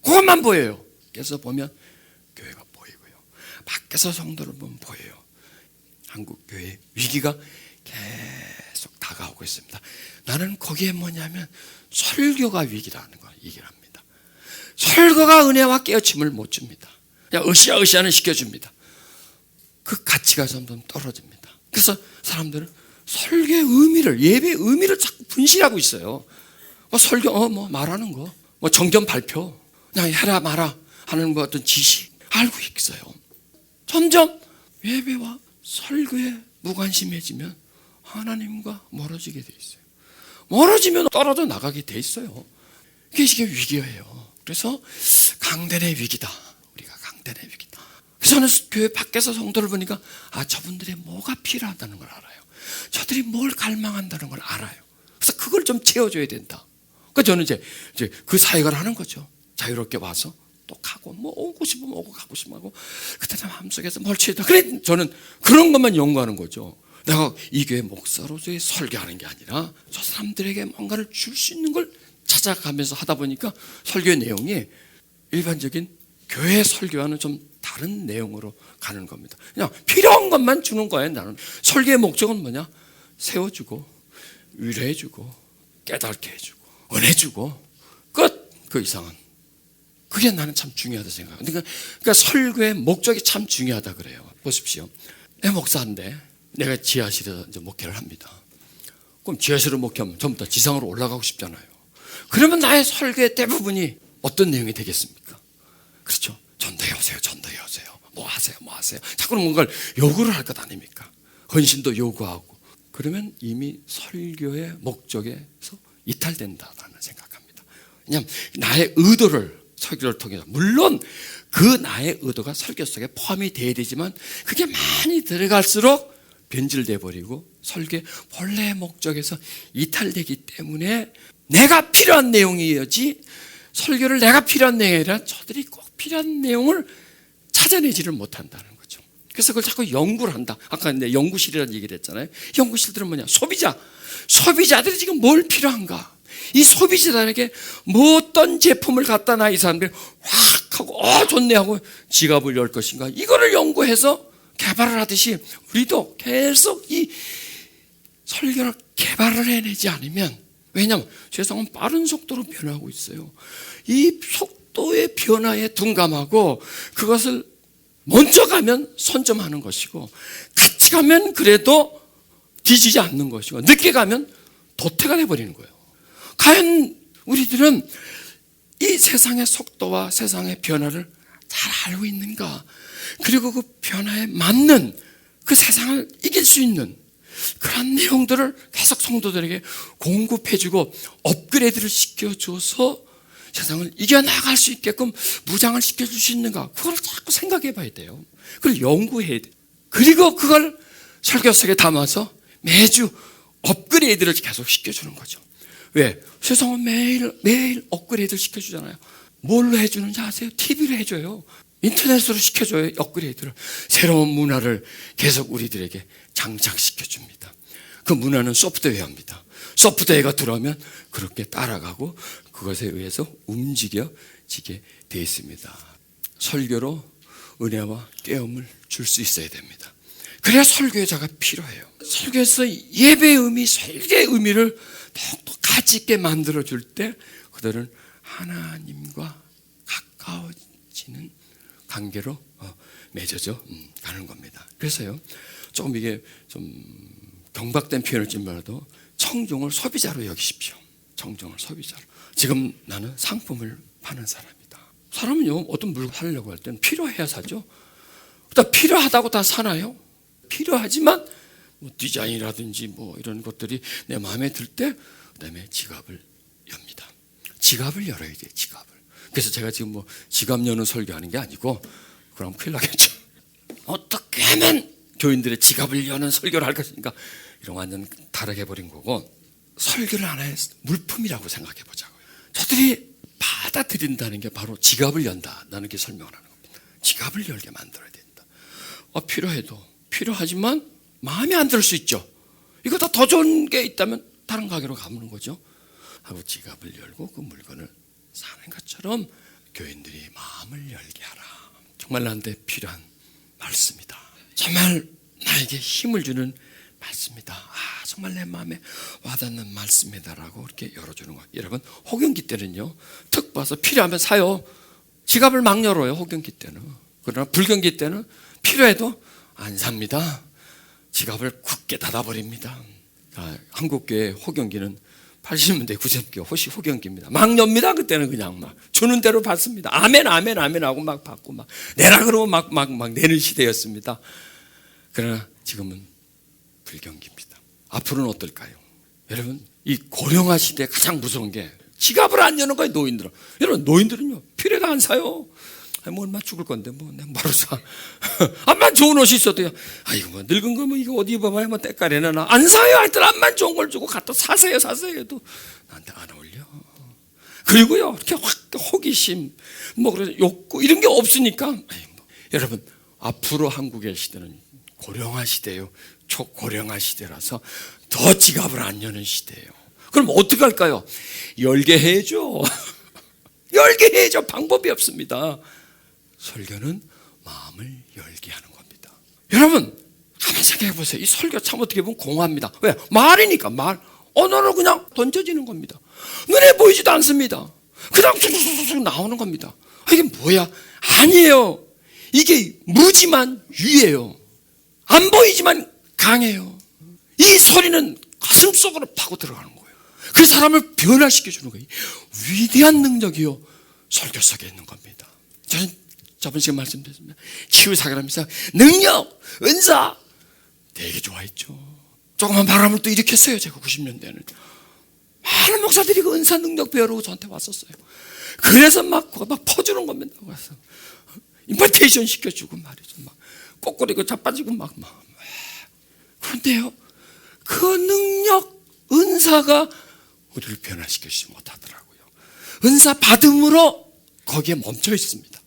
그것만 보여요. 그래서 보면 교회가 보이고요. 밖에서 성도를 보면 보여요. 한국 교회의 위기가 계속 다가오고 있습니다. 나는 거기에 뭐냐면 설교가 위기라는 걸 얘기합니다. 설교가 은혜와 깨우침을 못 줍니다. 그냥 으쌰으쌰는 시켜줍니다. 그 가치가 점점 떨어집니다. 그래서 사람들은 설교의 의미를 예배의 의미를 자꾸 분실하고 있어요. 설교 뭐 말하는 거, 뭐 정견 발표, 그냥 해라 마라 하는 뭐 어떤 지식 알고 있어요. 점점 예배와 설교에 무관심해지면 하나님과 멀어지게 돼 있어요. 멀어지면 떨어져 나가게 돼 있어요. 이게 위기예요. 그래서 강단의 위기다. 우리가 강단의 위기다. 그래서 저는 교회 밖에서 성도를 보니까 저분들의 뭐가 필요하다는 걸 알아요. 저들이 뭘 갈망한다는 걸 알아요. 그래서 그걸 좀 채워줘야 된다. 그러니까 저는 이제 그 사역을 하는 거죠. 자유롭게 와서 또 가고 뭐 오고 싶으면 오고 가고 싶으면 하고 그때 마음속에서 뭘 채우다. 그래 저는 그런 것만 연구하는 거죠. 내가 이 교회 목사로서의 설교하는 게 아니라 저 사람들에게 뭔가를 줄 수 있는 걸 찾아가면서 하다 보니까 설교의 내용이 일반적인 교회 설교와는 좀 다른 내용으로 가는 겁니다. 그냥 필요한 것만 주는 거예요. 나는 설교의 목적은 뭐냐? 세워주고 위로해주고 깨닫게 해주고 은혜 주고 끝. 그 이상은 그게 나는 참 중요하다 생각해요. 그러니까 설교의 목적이 참 중요하다 그래요. 보십시오. 내 목사인데 내가 지하실에서 이제 목회를 합니다. 그럼 지하실을 목회하면 전부 다 지상으로 올라가고 싶잖아요. 그러면 나의 설교의 대부분이 어떤 내용이 되겠습니까? 그렇죠. 전도해 오세요. 전도해 오세요. 뭐 하세요. 뭐 하세요. 자꾸 뭔가를 요구를 할 것 아닙니까? 헌신도 요구하고. 그러면 이미 설교의 목적에서 이탈된다라는 생각합니다. 왜냐하면 나의 의도를 설교를 통해서, 물론 그 나의 의도가 설교 속에 포함이 돼야 되지만 그게 많이 들어갈수록 변질돼 버리고 설교의 본래의 목적에서 이탈되기 때문에 내가 필요한 내용이어지 설교를 내가 필요한 내용이 아니라 저들이 꼭 필요한 내용을 찾아내지를 못한다는 거죠. 그래서 그걸 자꾸 연구를 한다. 아까 내 연구실이라는 얘기를 했잖아요. 연구실들은 뭐냐? 소비자들이 지금 뭘 필요한가? 이 소비자들에게 뭐 어떤 제품을 갖다 놔 이 사람들이 확 하고 좋네 하고 지갑을 열 것인가? 이거를 연구해서 개발을 하듯이 우리도 계속 이 설교를 개발을 해내지 않으면, 왜냐하면 세상은 빠른 속도로 변하고 있어요. 이 속도의 변화에 둔감하고 그것을 먼저 가면 선점하는 것이고 같이 가면 그래도 뒤지지 않는 것이고 늦게 가면 도태가 돼버리는 거예요. 과연 우리들은 이 세상의 속도와 세상의 변화를 잘 알고 있는가? 그리고 그 변화에 맞는 그 세상을 이길 수 있는 그런 내용들을 계속 성도들에게 공급해주고 업그레이드를 시켜줘서 세상을 이겨나갈 수 있게끔 무장을 시켜줄 수 있는가? 그걸 자꾸 생각해 봐야 돼요. 그걸 연구해야 돼요. 그리고 그걸 설교 속에 담아서 매주 업그레이드를 계속 시켜주는 거죠. 왜? 세상은 매일 업그레이드를 시켜주잖아요. 뭘로 해주는지 아세요? TV로 해줘요. 인터넷으로 시켜줘요. 업그레이드를. 새로운 문화를 계속 우리들에게 장착시켜줍니다. 그 문화는 소프트웨어입니다. 소프트웨어가 들어오면 그렇게 따라가고 그것에 의해서 움직여지게 되어 있습니다. 설교로 은혜와 깨움을 줄 수 있어야 됩니다. 그래야 설교자가 필요해요. 설교에서 예배의 의미, 설교의 의미를 더욱더 가치 있게 만들어줄 때 그들은 하나님과 가까워지는 관계로 맺어져 가는 겁니다. 그래서요, 조금 이게 좀 경박된 표현을 찜더라도 청중을 소비자로 여기십시오. 청중을 소비자로. 지금 나는 상품을 파는 사람이다. 사람은요, 어떤 물건 사려고 할 때는 필요해야 사죠. 다 필요하다고 다 사나요? 필요하지만 뭐 디자인이라든지 뭐 이런 것들이 내 마음에 들 때 그다음에 지갑을 엽니다. 지갑을 열어야 돼요. 지갑을. 그래서 제가 지금 뭐 지갑 여는 설교하는 게 아니고 그럼 큰일 나겠죠. 어떻게 하면 교인들의 지갑을 여는 설교를 할 것인가? 이런 완전 다르게 해버린 거고, 설교를 하나의 물품이라고 생각해 보자고요. 저들이 받아들인다는 게 바로 지갑을 연다라는 게 설명을 하는 겁니다. 지갑을 열게 만들어야 된다. 필요해도 필요하지만 마음에 안 들 수 있죠. 이거 더 좋은 게 있다면 다른 가게로 가보는 거죠. 하고 지갑을 열고 그 물건을 사는 것처럼 교인들이 마음을 열게 하라. 정말 나한테 필요한 말씀이다. 정말 나에게 힘을 주는 말씀이다. 정말 내 마음에 와닿는 말씀이다라고 이렇게 열어주는 거예요. 여러분, 호경기 때는요, 특 봐서 필요하면 사요. 지갑을 막 열어요. 호경기 때는. 그러나 불경기 때는 필요해도 안 삽니다. 지갑을 굳게 닫아버립니다. 한국교회 호경기는 80년대 90년대 호경기입니다. 막 엽니다. 그때는 그냥 막 주는 대로 받습니다. 아멘 아멘 아멘 하고 막 받고 막 내라 그러고 막 내는 시대였습니다. 그러나 지금은 불경기입니다. 앞으로는 어떨까요? 여러분, 이 고령화 시대에 가장 무서운 게 지갑을 안 여는 거예요. 노인들은. 여러분, 노인들은요 필요도 안 사요. 뭐 얼마 죽을 건데 뭐 내가 바로 사. 암만 좋은 옷이 있어도요, 이거 뭐 늙은 거면 이거 어디 입어봐야 뭐 때깔이나 나. 안 사요. 하여튼 암만 좋은 걸 주고 갖다 사세요 해도 나한테 안 어울려. 그리고요, 이렇게 확 호기심, 뭐 그래서 욕구 이런 게 없으니까. 여러분, 앞으로 한국의 시대는 고령화 시대예요. 초고령화 시대라서 더 지갑을 안 여는 시대예요. 그럼 어떻게 할까요? 열게 해줘. 열게 해줘. 방법이 없습니다. 설교는 마음을 열게 하는 겁니다. 여러분 한번 생각해 보세요. 이 설교 참 어떻게 보면 공허합니다. 왜? 말이니까 말. 언어로 그냥 던져지는 겁니다. 눈에 보이지도 않습니다. 그냥 쑥쑥쑥 나오는 겁니다. 이게 뭐야? 아니에요. 이게 무지만 유예요. 안 보이지만 강해요. 이 소리는 가슴속으로 파고 들어가는 거예요. 그 사람을 변화시켜주는 거예요. 위대한 능력이요 설교 속에 있는 겁니다. 저는 저번 시간 말씀드렸습니다. 치유사역하면서 능력, 은사 되게 좋아했죠. 조그만 바람을 또 일으켰어요. 제가 90년대에는 많은 목사들이 그 은사 능력 배우러 저한테 왔었어요. 그래서 막 퍼주는 겁니다. 와서 임파테이션 시켜주고 말이죠. 막 꼬꾸리고 자빠지고 막. 그런데요, 그 능력, 은사가 우리를 변화시키지 못하더라고요. 은사 받음으로 거기에 멈춰 있습니다.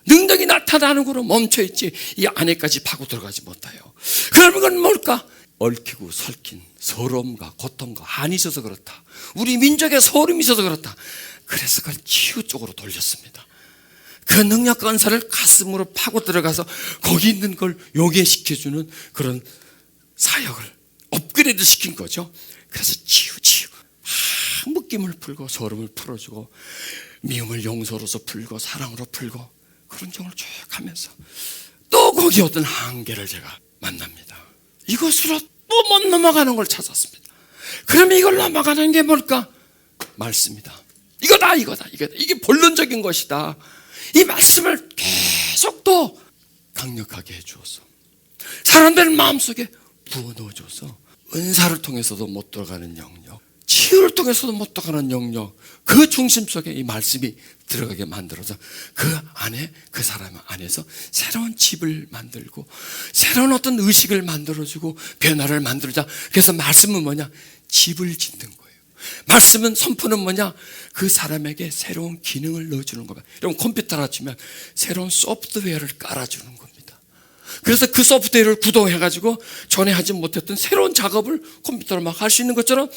능력이 나타나는 거로 멈춰 있지 이 안에까지 파고 들어가지 못해요. 그러면 그건 뭘까? 얽히고 설킨 서러움과 고통과 한이 있어서 그렇다. 우리 민족에 소름이 있어서 그렇다. 그래서 그걸 치유 쪽으로 돌렸습니다. 그 능력과 은사를 가슴으로 파고 들어가서 거기 있는 걸 요괴시켜주는 그런 사역을 업그레이드 시킨 거죠. 그래서 치유 묶임을 풀고 소름을 풀어주고 미움을 용서로서 풀고 사랑으로 풀고 그런 경우를 쭉 하면서 또 거기 어떤 한계를 제가 만납니다. 이것으로 또 못 넘어가는 걸 찾았습니다. 그러면 이걸 넘어가는 게 뭘까? 말씀이다. 이거다. 이게 본론적인 것이다. 이 말씀을 계속 또 강력하게 해주어서 사람들 마음속에 부어넣어줘서 은사를 통해서도 못 들어가는 영역, 치유를 통해서도 못 들어가는 영역, 그 중심 속에 이 말씀이 들어가게 만들어서 그 안에 그 사람 안에서 새로운 집을 만들고 새로운 어떤 의식을 만들어주고 변화를 만들자. 그래서 말씀은 뭐냐? 집을 짓는 거예요. 말씀은 선포는 뭐냐? 그 사람에게 새로운 기능을 넣어주는 겁니다. 여러분 컴퓨터라 치면 새로운 소프트웨어를 깔아주는 겁니다. 그래서 그 소프트웨어를 구동해가지고 전에 하지 못했던 새로운 작업을 컴퓨터로 막 할 수 있는 것처럼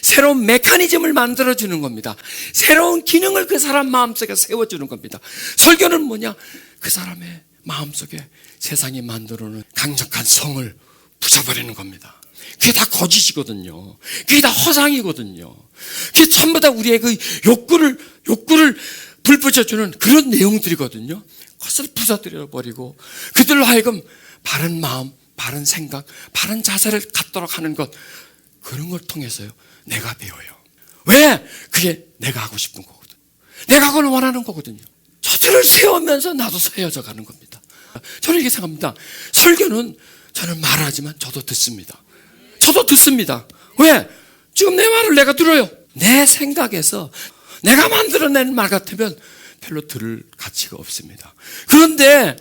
새로운 메커니즘을 만들어주는 겁니다. 새로운 기능을 그 사람 마음속에 세워주는 겁니다. 설교는 뭐냐? 그 사람의 마음속에 세상이 만들어놓은 강력한 성을 부숴버리는 겁니다. 그게 다 거짓이거든요. 그게 다 허상이거든요. 그게 전부 다 우리의 그 욕구를 불붙여주는 그런 내용들이거든요. 그것을 부숴버리고 그들로 하여금 바른 마음, 바른 생각, 바른 자세를 갖도록 하는 것, 그런 걸 통해서요 내가 배워요. 왜? 그게 내가 하고 싶은 거거든요. 내가 그걸 원하는 거거든요. 저들을 세우면서 나도 세워져 가는 겁니다. 저는 이렇게 생각합니다. 설교는 저는 말하지만 저도 듣습니다. 왜? 지금 내 말을 내가 들어요. 내 생각에서 내가 만들어낸 말 같으면 별로 들을 가치가 없습니다. 그런데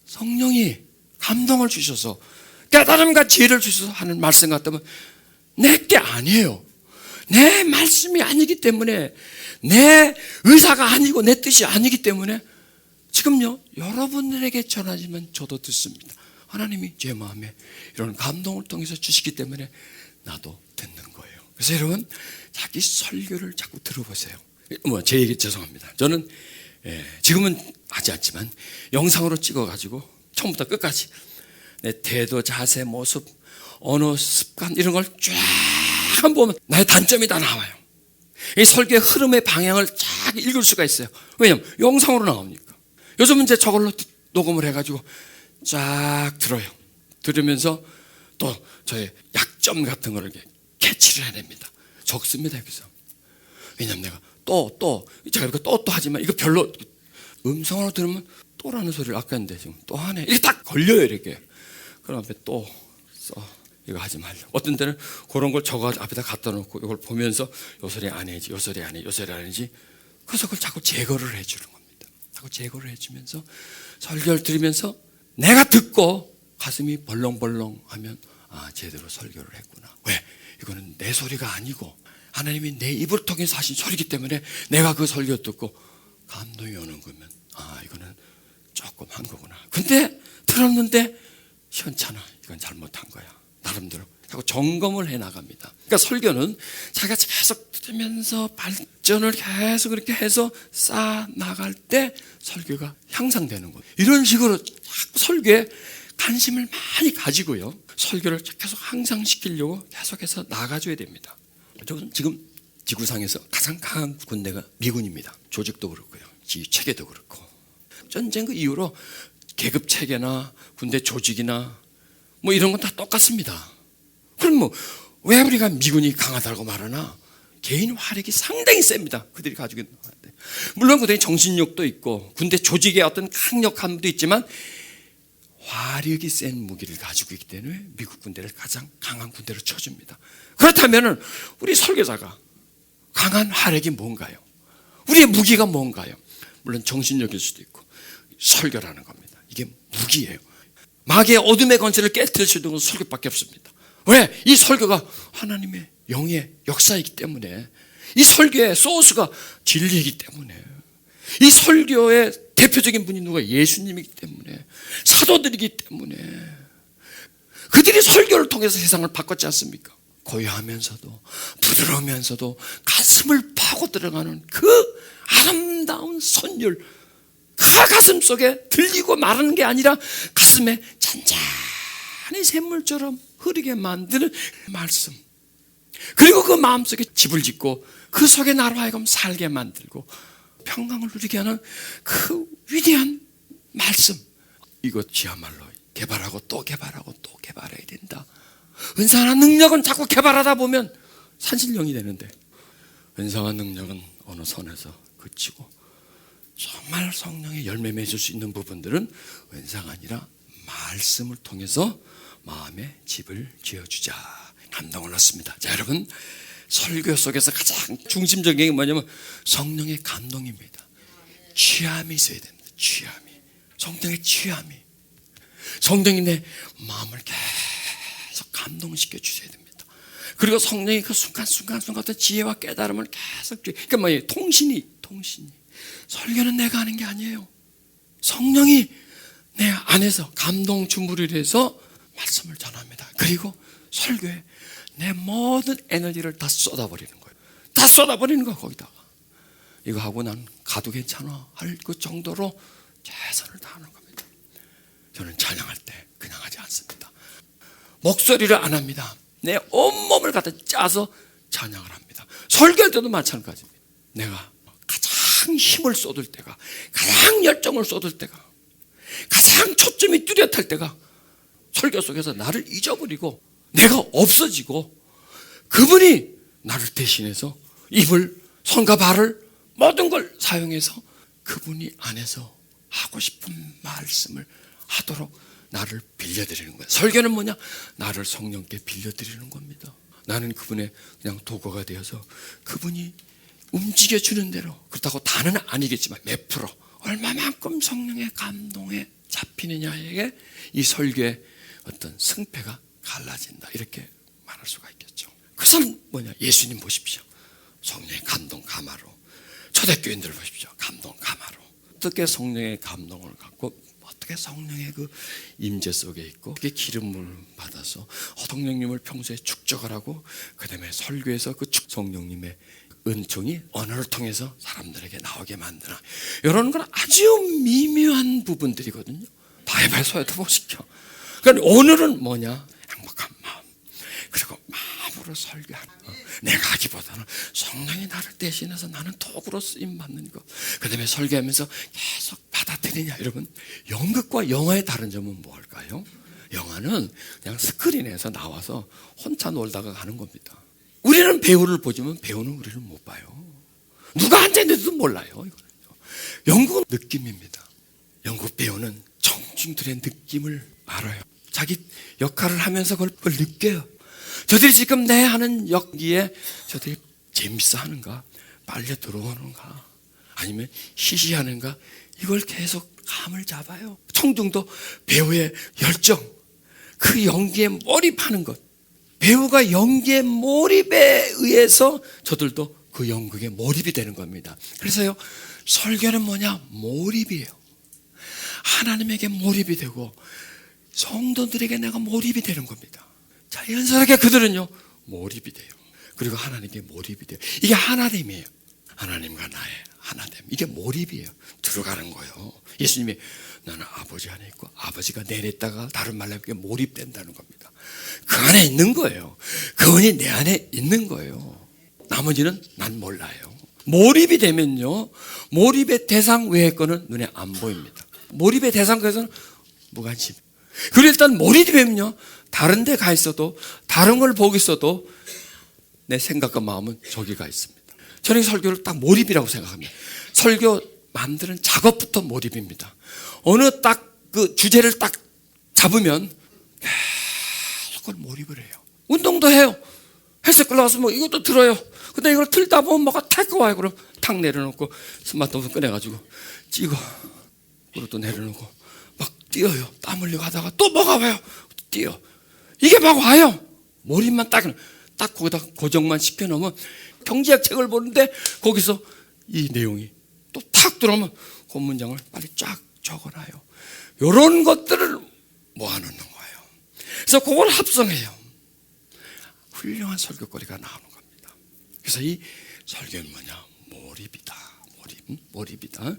성령이 감동을 주셔서 깨달음과 지혜를 주셔서 하는 말씀 같으면 내게 아니에요. 내 말씀이 아니기 때문에, 내 의사가 아니고 내 뜻이 아니기 때문에 지금요 여러분들에게 전하지만 저도 듣습니다. 하나님이 제 마음에 이런 감동을 통해서 주시기 때문에 나도 듣는 거예요. 그래서 여러분 자기 설교를 자꾸 들어보세요. 제 얘기 죄송합니다. 저는 지금은 하지 않지만 영상으로 찍어가지고 처음부터 끝까지 내 태도, 자세, 모습, 언어, 습관 이런 걸 쫙 보면 나의 단점이 다 나와요. 이 설교의 흐름의 방향을 쫙 읽을 수가 있어요. 왜냐하면 영상으로 나오니까. 요즘은 이제 저걸로 녹음을 해가지고 쫙 들어요. 들으면서 또 저의 약점 같은 거를 캐치를 해냅니다. 적습니다 여기서. 왜냐하면 내가 제가 이거 또 하지만 이거 별로 음성으로 들으면 또라는 소리를 아까 했는데 지금 또 하네. 이게 딱 걸려요 이렇게. 그럼 앞에 또 써. 이거 하지 말려. 어떤 때는 그런 걸 저거 앞에다 갖다 놓고 이걸 보면서 요 소리 안 해야지, 요 소리 안 해, 요 소리 안 해야지. 그래서 그걸 자꾸 제거를 해주는 겁니다. 자꾸 제거를 해주면서 설교를 들으면서 내가 듣고 가슴이 벌렁벌렁하면 제대로 설교를 했구나. 왜? 이거는 내 소리가 아니고 하나님이 내 입을 통해서 하신 소리이기 때문에 내가 그 설교 듣고 감동이 오는 거면 이거는 조금 한 거구나. 근데 들었는데 시원찮아. 이건 잘못한 거야. 나름대로 하고 점검을 해 나갑니다. 그러니까 설교는 자기가 계속 들으면서 발전을 계속 그렇게 해서 쌓아 나갈 때 설교가 향상되는 거예요. 이런 식으로 자꾸 설교에 관심을 많이 가지고요, 설교를 계속 향상시키려고 계속해서 나가줘야 됩니다. 지금 지구상에서 가장 강한 군대가 미군입니다. 조직도 그렇고요, 체계도 그렇고. 전쟁 그 이후로 계급 체계나 군대 조직이나 뭐 이런 건 다 똑같습니다. 그럼 뭐 왜 우리가 미군이 강하다고 말하나? 개인 화력이 상당히 셉니다. 그들이 가지고 있는 건데. 물론 그들이 정신력도 있고 군대 조직의 어떤 강력함도 있지만 화력이 센 무기를 가지고 있기 때문에 미국 군대를 가장 강한 군대로 쳐줍니다. 그렇다면 우리 설교자가 강한 화력이 뭔가요? 우리의 무기가 뭔가요? 물론 정신력일 수도 있고 설교라는 겁니다. 이게 무기예요. 마귀의 어둠의 권세를 깨뜨릴 수 있는 건 설교밖에 없습니다. 왜? 이 설교가 하나님의 영의 역사이기 때문에, 이 설교의 소스가 진리이기 때문에, 이 설교의 대표적인 분이 누가? 예수님이기 때문에, 사도들이기 때문에. 그들이 설교를 통해서 세상을 바꿨지 않습니까? 고요하면서도 부드러우면서도 가슴을 파고 들어가는 그 아름다운 선율, 그 가슴 속에 들리고 말하는 게 아니라 가슴에 잔잔히 샘물처럼 흐르게 만드는 말씀, 그리고 그 마음속에 집을 짓고 그 속에 나로 하여금 살게 만들고 평강을 누리게 하는 그 위대한 말씀, 이것이야말로 개발하고 또 개발하고 또 개발해야 된다. 은사나 능력은 자꾸 개발하다 보면 산신령이 되는데, 은사와 능력은 어느 선에서 그치고 정말 성령의 열매 맺을 수 있는 부분들은 은사가 아니라 말씀을 통해서 마음에 집을 지어주자. 감동을 얻습니다. 자, 여러분, 설교 속에서 가장 중심적인 게 뭐냐면 성령의 감동입니다. 취함이 있어야 됩니다. 취함이. 성령의 취함이. 성령이 내 마음을 계속 감동시켜 주셔야 됩니다. 그리고 성령이 그 순간순간 어떤 지혜와 깨달음을 계속, 그러니까 뭐예요? 통신이. 설교는 내가 하는 게 아니에요. 성령이 내 안에서 감동 주물을 해서 말씀을 전합니다. 그리고 설교에 내 모든 에너지를 다 쏟아버리는 거예요. 다 쏟아버리는 거야, 거기다가. 이거 하고 난 가도 괜찮아 할 그 정도로 최선을 다하는 겁니다. 저는 찬양할 때 그냥 하지 않습니다. 목소리를 안 합니다. 내 온몸을 갖다 짜서 찬양을 합니다. 설교할 때도 마찬가지입니다. 내가 가장 힘을 쏟을 때가, 가장 열정을 쏟을 때가, 가장 초점이 뚜렷할 때가 설교 속에서 나를 잊어버리고 내가 없어지고 그분이 나를 대신해서 입을, 손과 발을 모든 걸 사용해서 그분이 안에서 하고 싶은 말씀을 하도록 나를 빌려드리는 거예요. 설교는 뭐냐? 나를 성령께 빌려드리는 겁니다. 나는 그분의 그냥 도구가 되어서 그분이 움직여주는 대로, 그렇다고 다는 아니겠지만 몇 프로, 얼마만큼 성령의 감동에 잡히느냐에게 이 설교의 어떤 승패가 갈라진다, 이렇게 말할 수가 있겠죠. 그것은 뭐냐? 예수님 보십시오. 성령의 감동 가마로. 초대교인들 보십시오. 감동 가마로. 어떻게 성령의 감동을 갖고, 어떻게 성령의 그 임재 속에 있고, 그게 기름을 받아서 성령님을 평소에 축적을 하고, 그 다음에 설교에서 그 성령님의 은총이 언어를 통해서 사람들에게 나오게 만드나, 이런 건 아주 미묘한 부분들이거든요. 다 해봐야 소화도 못 시켜. 그러니까 오늘은 뭐냐? 행복한 마음, 그리고 마음으로 설교하는 거. 내가 하기보다는 성령이 나를 대신해서 나는 도구로 쓰임 받는 것. 그 다음에 설교하면서 계속 받아들이냐. 여러분, 연극과 영화의 다른 점은 뭘까요? 영화는 그냥 스크린에서 나와서 혼자 놀다가 가는 겁니다. 우리는 배우를 보지만 배우는 우리를 못 봐요. 누가 앉아있는지도 몰라요. 이거는요. 연극은 느낌입니다. 연극 배우는 청중들의 느낌을 알아요. 자기 역할을 하면서 그걸 느껴요. 저들이 지금 내 하는 연기에 저들이 재밌어 하는가, 빨려 들어오는가, 아니면 시시하는가, 이걸 계속 감을 잡아요. 청중도 배우의 열정, 그 연기에 몰입하는 것, 배우가 연기의 몰입에 의해서 저들도 그 연극에 몰입이 되는 겁니다. 그래서요, 설교는 뭐냐? 몰입이에요. 하나님에게 몰입이 되고 성도들에게 내가 몰입이 되는 겁니다. 자연스럽게 그들은요 몰입이 돼요. 그리고 하나님께 몰입이 돼요. 이게 하나됨이에요. 하나님과 나의 하나됨. 이게 몰입이에요. 들어가는 거예요. 예수님이 나는 아버지 안에 있고 아버지가 내 안에 있다가 다른 말로 하면 몰입된다는 겁니다. 그 안에 있는 거예요. 그분이 내 안에 있는 거예요. 나머지는 난 몰라요. 몰입이 되면요, 몰입의 대상 외의 거는 눈에 안 보입니다. 몰입의 대상에서는 무관심. 그리고 일단 몰입이 되면요, 다른 데 가 있어도, 다른 걸 보고 있어도 내 생각과 마음은 저기 가 있습니다. 저는 설교를 딱 몰입이라고 생각합니다. 설교 만드는 작업부터 몰입입니다. 어느 딱 그 주제를 딱 잡으면 계속 몰입을 해요. 운동도 해요. 헬스 클래스 뭐 이것도 들어요. 근데 이걸 틀다 보면 뭐가 탁 와요. 그럼 탁 내려놓고 스마트폰 꺼내가지고 찍어. 그리고 또 내려놓고 막 뛰어요. 땀 흘리고 하다가 또 뭐가 와요. 뛰어. 이게 막 와요. 몰입만 딱 거기다 고정만 시켜놓으면 경제학 책을 보는데 거기서 이 내용이 또 탁 들어오면 그 문장을 빨리 쫙 적어놔요. 이런 것들을 모아놓는 거예요. 그래서 그걸 합성해요. 훌륭한 설교거리가 나오는 겁니다. 그래서 이 설교는 뭐냐? 몰입이다. 몰입이다.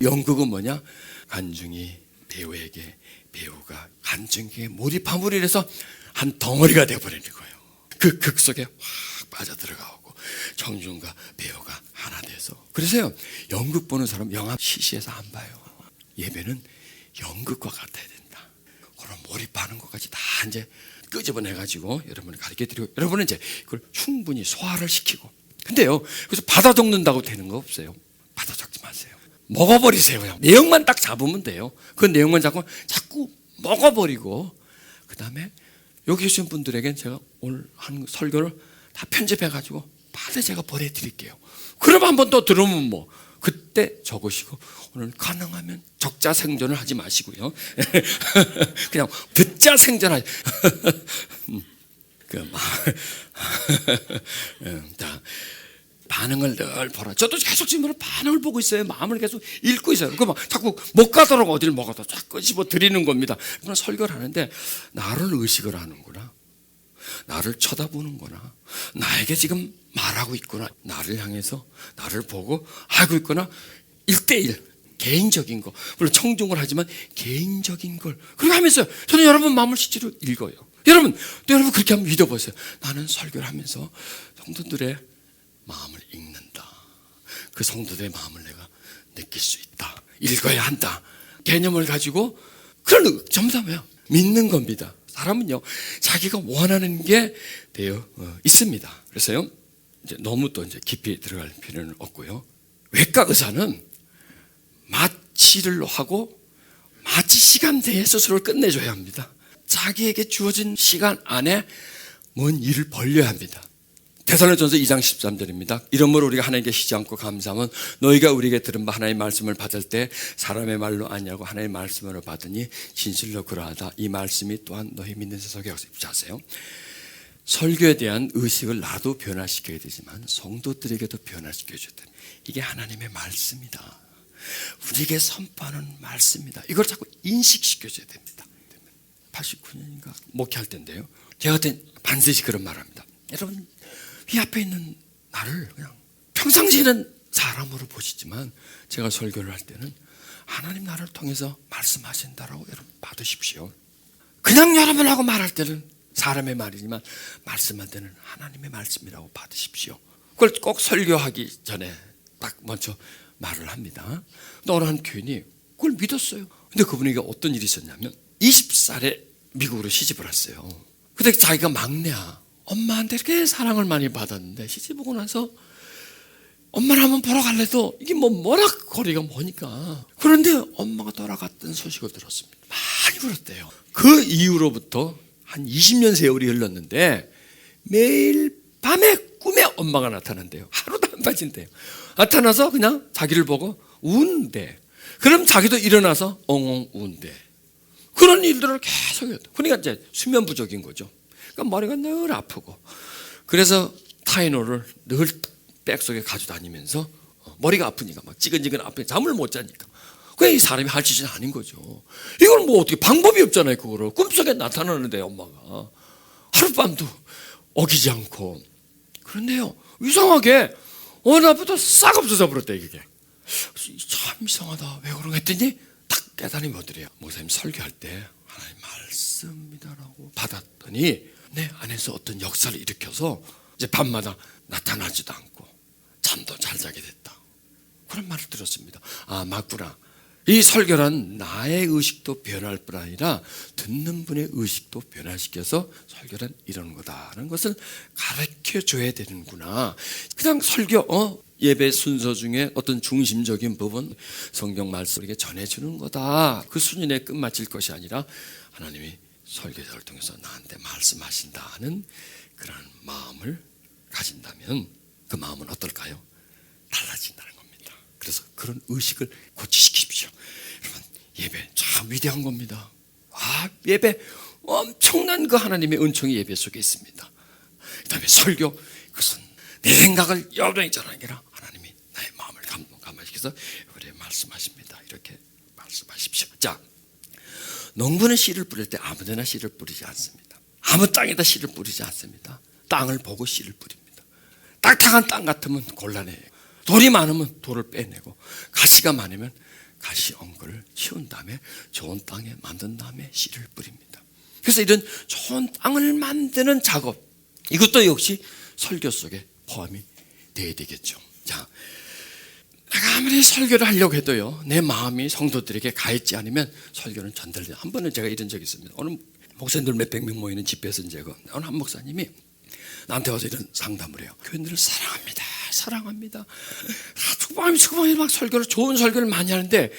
연극은 뭐냐? 관중이 배우에게, 배우가 관중에게 몰입함으로 인해서 한 덩어리가 되어버리는 거예요. 그 극 속에 확 빠져들어가고 청중과 배우가 하나 돼서. 그래서요, 연극 보는 사람 영화 시시해서 안 봐요. 예배는 연극과 같아야 된다. 그런 몰입하는 것까지 다 이제 끄집어내가지고 여러분을 가르쳐드리고, 여러분은 이제 그걸 충분히 소화를 시키고. 근데요, 그래서 받아 적는다고 되는 거 없어요. 받아 적지 마세요. 먹어버리세요. 그냥 내용만 딱 잡으면 돼요. 그 내용만 잡고 자꾸 먹어버리고, 그 다음에 여기 계신 분들에겐 제가 오늘 한 설교를 다 편집해가지고 다들 제가 보내드릴게요. 그럼 한번 또 들으면 뭐 그때 적으시고, 오늘 가능하면 적자 생존을 하지 마시고요. 그냥 듣자 생존하지. 자, 반응을 늘 보라. 저도 계속 지금 반응을 보고 있어요. 마음을 계속 읽고 있어요. 그 막 자꾸 못 가도록 어디를 못 가도록 자꾸 집어 드리는 겁니다. 그러면 설교를 하는데 나를 의식을 하는구나. 나를 쳐다보는구나. 나에게 지금 말하고 있구나. 나를 향해서 나를 보고 하고 있구나. 1대1 개인적인 거, 물론 청중을 하지만 개인적인 걸 그렇게 하면서 저는 여러분 마음을 실제로 읽어요. 여러분 그렇게 한번 믿어보세요. 나는 설교를 하면서 성도들의 마음을 읽는다. 그 성도들의 마음을 내가 느낄 수 있다. 읽어야 한다. 개념을 가지고 그런 점삼해요. 믿는 겁니다. 사람은요, 자기가 원하는 게 되어 있습니다. 그래서요, 이제 너무 또 이제 깊이 들어갈 필요는 없고요. 외과 의사는 마취를 하고 마취 시간대에 수술을 끝내줘야 합니다. 자기에게 주어진 시간 안에 뭔 일을 벌려야 합니다. 데살로니가전서 2장 13절입니다. 이러므로 우리가 하나님께 쉬지 않고 감사하면 너희가 우리에게 들은 바 하나님의 말씀을 받을 때 사람의 말로 아니하고 하나님의 말씀으로 받으니 진실로 그러하다. 이 말씀이 또한 너희 믿는 세속에 자세요. 설교에 대한 의식을 나도 변화시켜야 되지만 성도들에게도 변화시켜줘야 됩니다. 이게 하나님의 말씀이다. 우리에게 선포하는 말씀이다. 이걸 자꾸 인식시켜줘야 됩니다. 89년인가 목회할 때인데요, 제가 그때 반드시 그런 말을 합니다. 여러분, 이 앞에 있는 나를 그냥 평상시에는 사람으로 보시지만 제가 설교를 할 때는 하나님 나를 통해서 말씀하신다라고 여러분 받으십시오. 그냥 여러분하고 말할 때는 사람의 말이지만 말씀할 때는 하나님의 말씀이라고 받으십시오. 그걸 꼭 설교하기 전에 딱 먼저 말을 합니다. 또 어느 한 교인이 그걸 믿었어요. 근데 그분에게 어떤 일이 있었냐면 20살에 미국으로 시집을 왔어요. 근데 자기가 막내야. 엄마한테 이렇게 사랑을 많이 받았는데 시집 오고 나서 엄마를 한번 보러 갈래도 이게 뭐락거리가 뭐니까. 그런데 엄마가 돌아갔다는 소식을 들었습니다. 많이 울었대요. 그 이후로부터 한 20년 세월이 흘렀는데 매일 밤에 꿈에 엄마가 나타난대요. 하루도 안 빠진대요. 나타나서 그냥 자기를 보고 운대. 그럼 자기도 일어나서 엉엉 운대. 그런 일들을 계속 해요. 그러니까 이제 수면 부족인 거죠. 그러니까 머리가 늘 아프고. 그래서 타이노를 늘 백속에 가지고 다니면서 머리가 아프니까 막 지근지근 아프니까 잠을 못 자니까. 그게 이 사람이 할 짓은 아닌 거죠. 이걸 뭐 어떻게 방법이 없잖아요. 그거를 꿈속에 나타나는데 엄마가 하룻밤도 어기지 않고. 그런데요, 이상하게 어느 날부터 싹 없어져 버렸다 이게. 참 이상하다. 왜 그런가 했더니 딱 깨달음이 오더래요. 목사님 설교할 때 하나님 말씀이다라고 받았더니 내 안에서 어떤 역사를 일으켜서 이제 밤마다 나타나지도 않고 잠도 잘 자게 됐다. 그런 말을 들었습니다. 아, 맞구나. 이 설교란 나의 의식도 변할 뿐 아니라 듣는 분의 의식도 변화시켜서 설교란 이런 거다라는 것을 가르쳐 줘야 되는구나. 그냥 설교, 예배 순서 중에 어떤 중심적인 부분 성경 말씀을 전해주는 거다. 그 수준에 끝마칠 것이 아니라 하나님이 설교자를 통해서 나한테 말씀하신다는 그런 마음을 가진다면 그 마음은 어떨까요? 달라진다는 겁니다. 그래서 그런 의식을 고치시키십시오. 여러분, 예배 참 위대한 겁니다. 예배 엄청난 그 하나님의 은총이 예배 속에 있습니다. 그 다음에 설교, 그것은 내 생각을 여러분이 전하는 게 아니라 하나님이 나의 마음을 감화시켜서 우리에게 말씀하십니다. 이렇게 말씀하십시오. 자, 농부는 씨를 뿌릴 때 아무데나 씨를 뿌리지 않습니다. 아무 땅에다 씨를 뿌리지 않습니다. 땅을 보고 씨를 뿌립니다. 딱딱한 땅 같으면 곤란해요. 돌이 많으면 돌을 빼내고, 가시가 많으면 가시 엉거를 치운 다음에 좋은 땅에 만든 다음에 씨를 뿌립니다. 그래서 이런 좋은 땅을 만드는 작업, 이것도 역시 설교 속에 포함이 돼야 되겠죠. 자, 내가 아무리 설교를 하려고 해도요, 내 마음이 성도들에게 가 있지 않으면 설교는 전달돼요. 한 번은 제가 이런 적이 있습니다. 어느 목사님들 몇백 명 모이는 집회에서 제가 어느 한 목사님이 나한테 와서 이런 상담을 해요. 교인들을 사랑합니다. 사랑합니다. 수고방이 막 설교를, 좋은 설교를 많이 하는데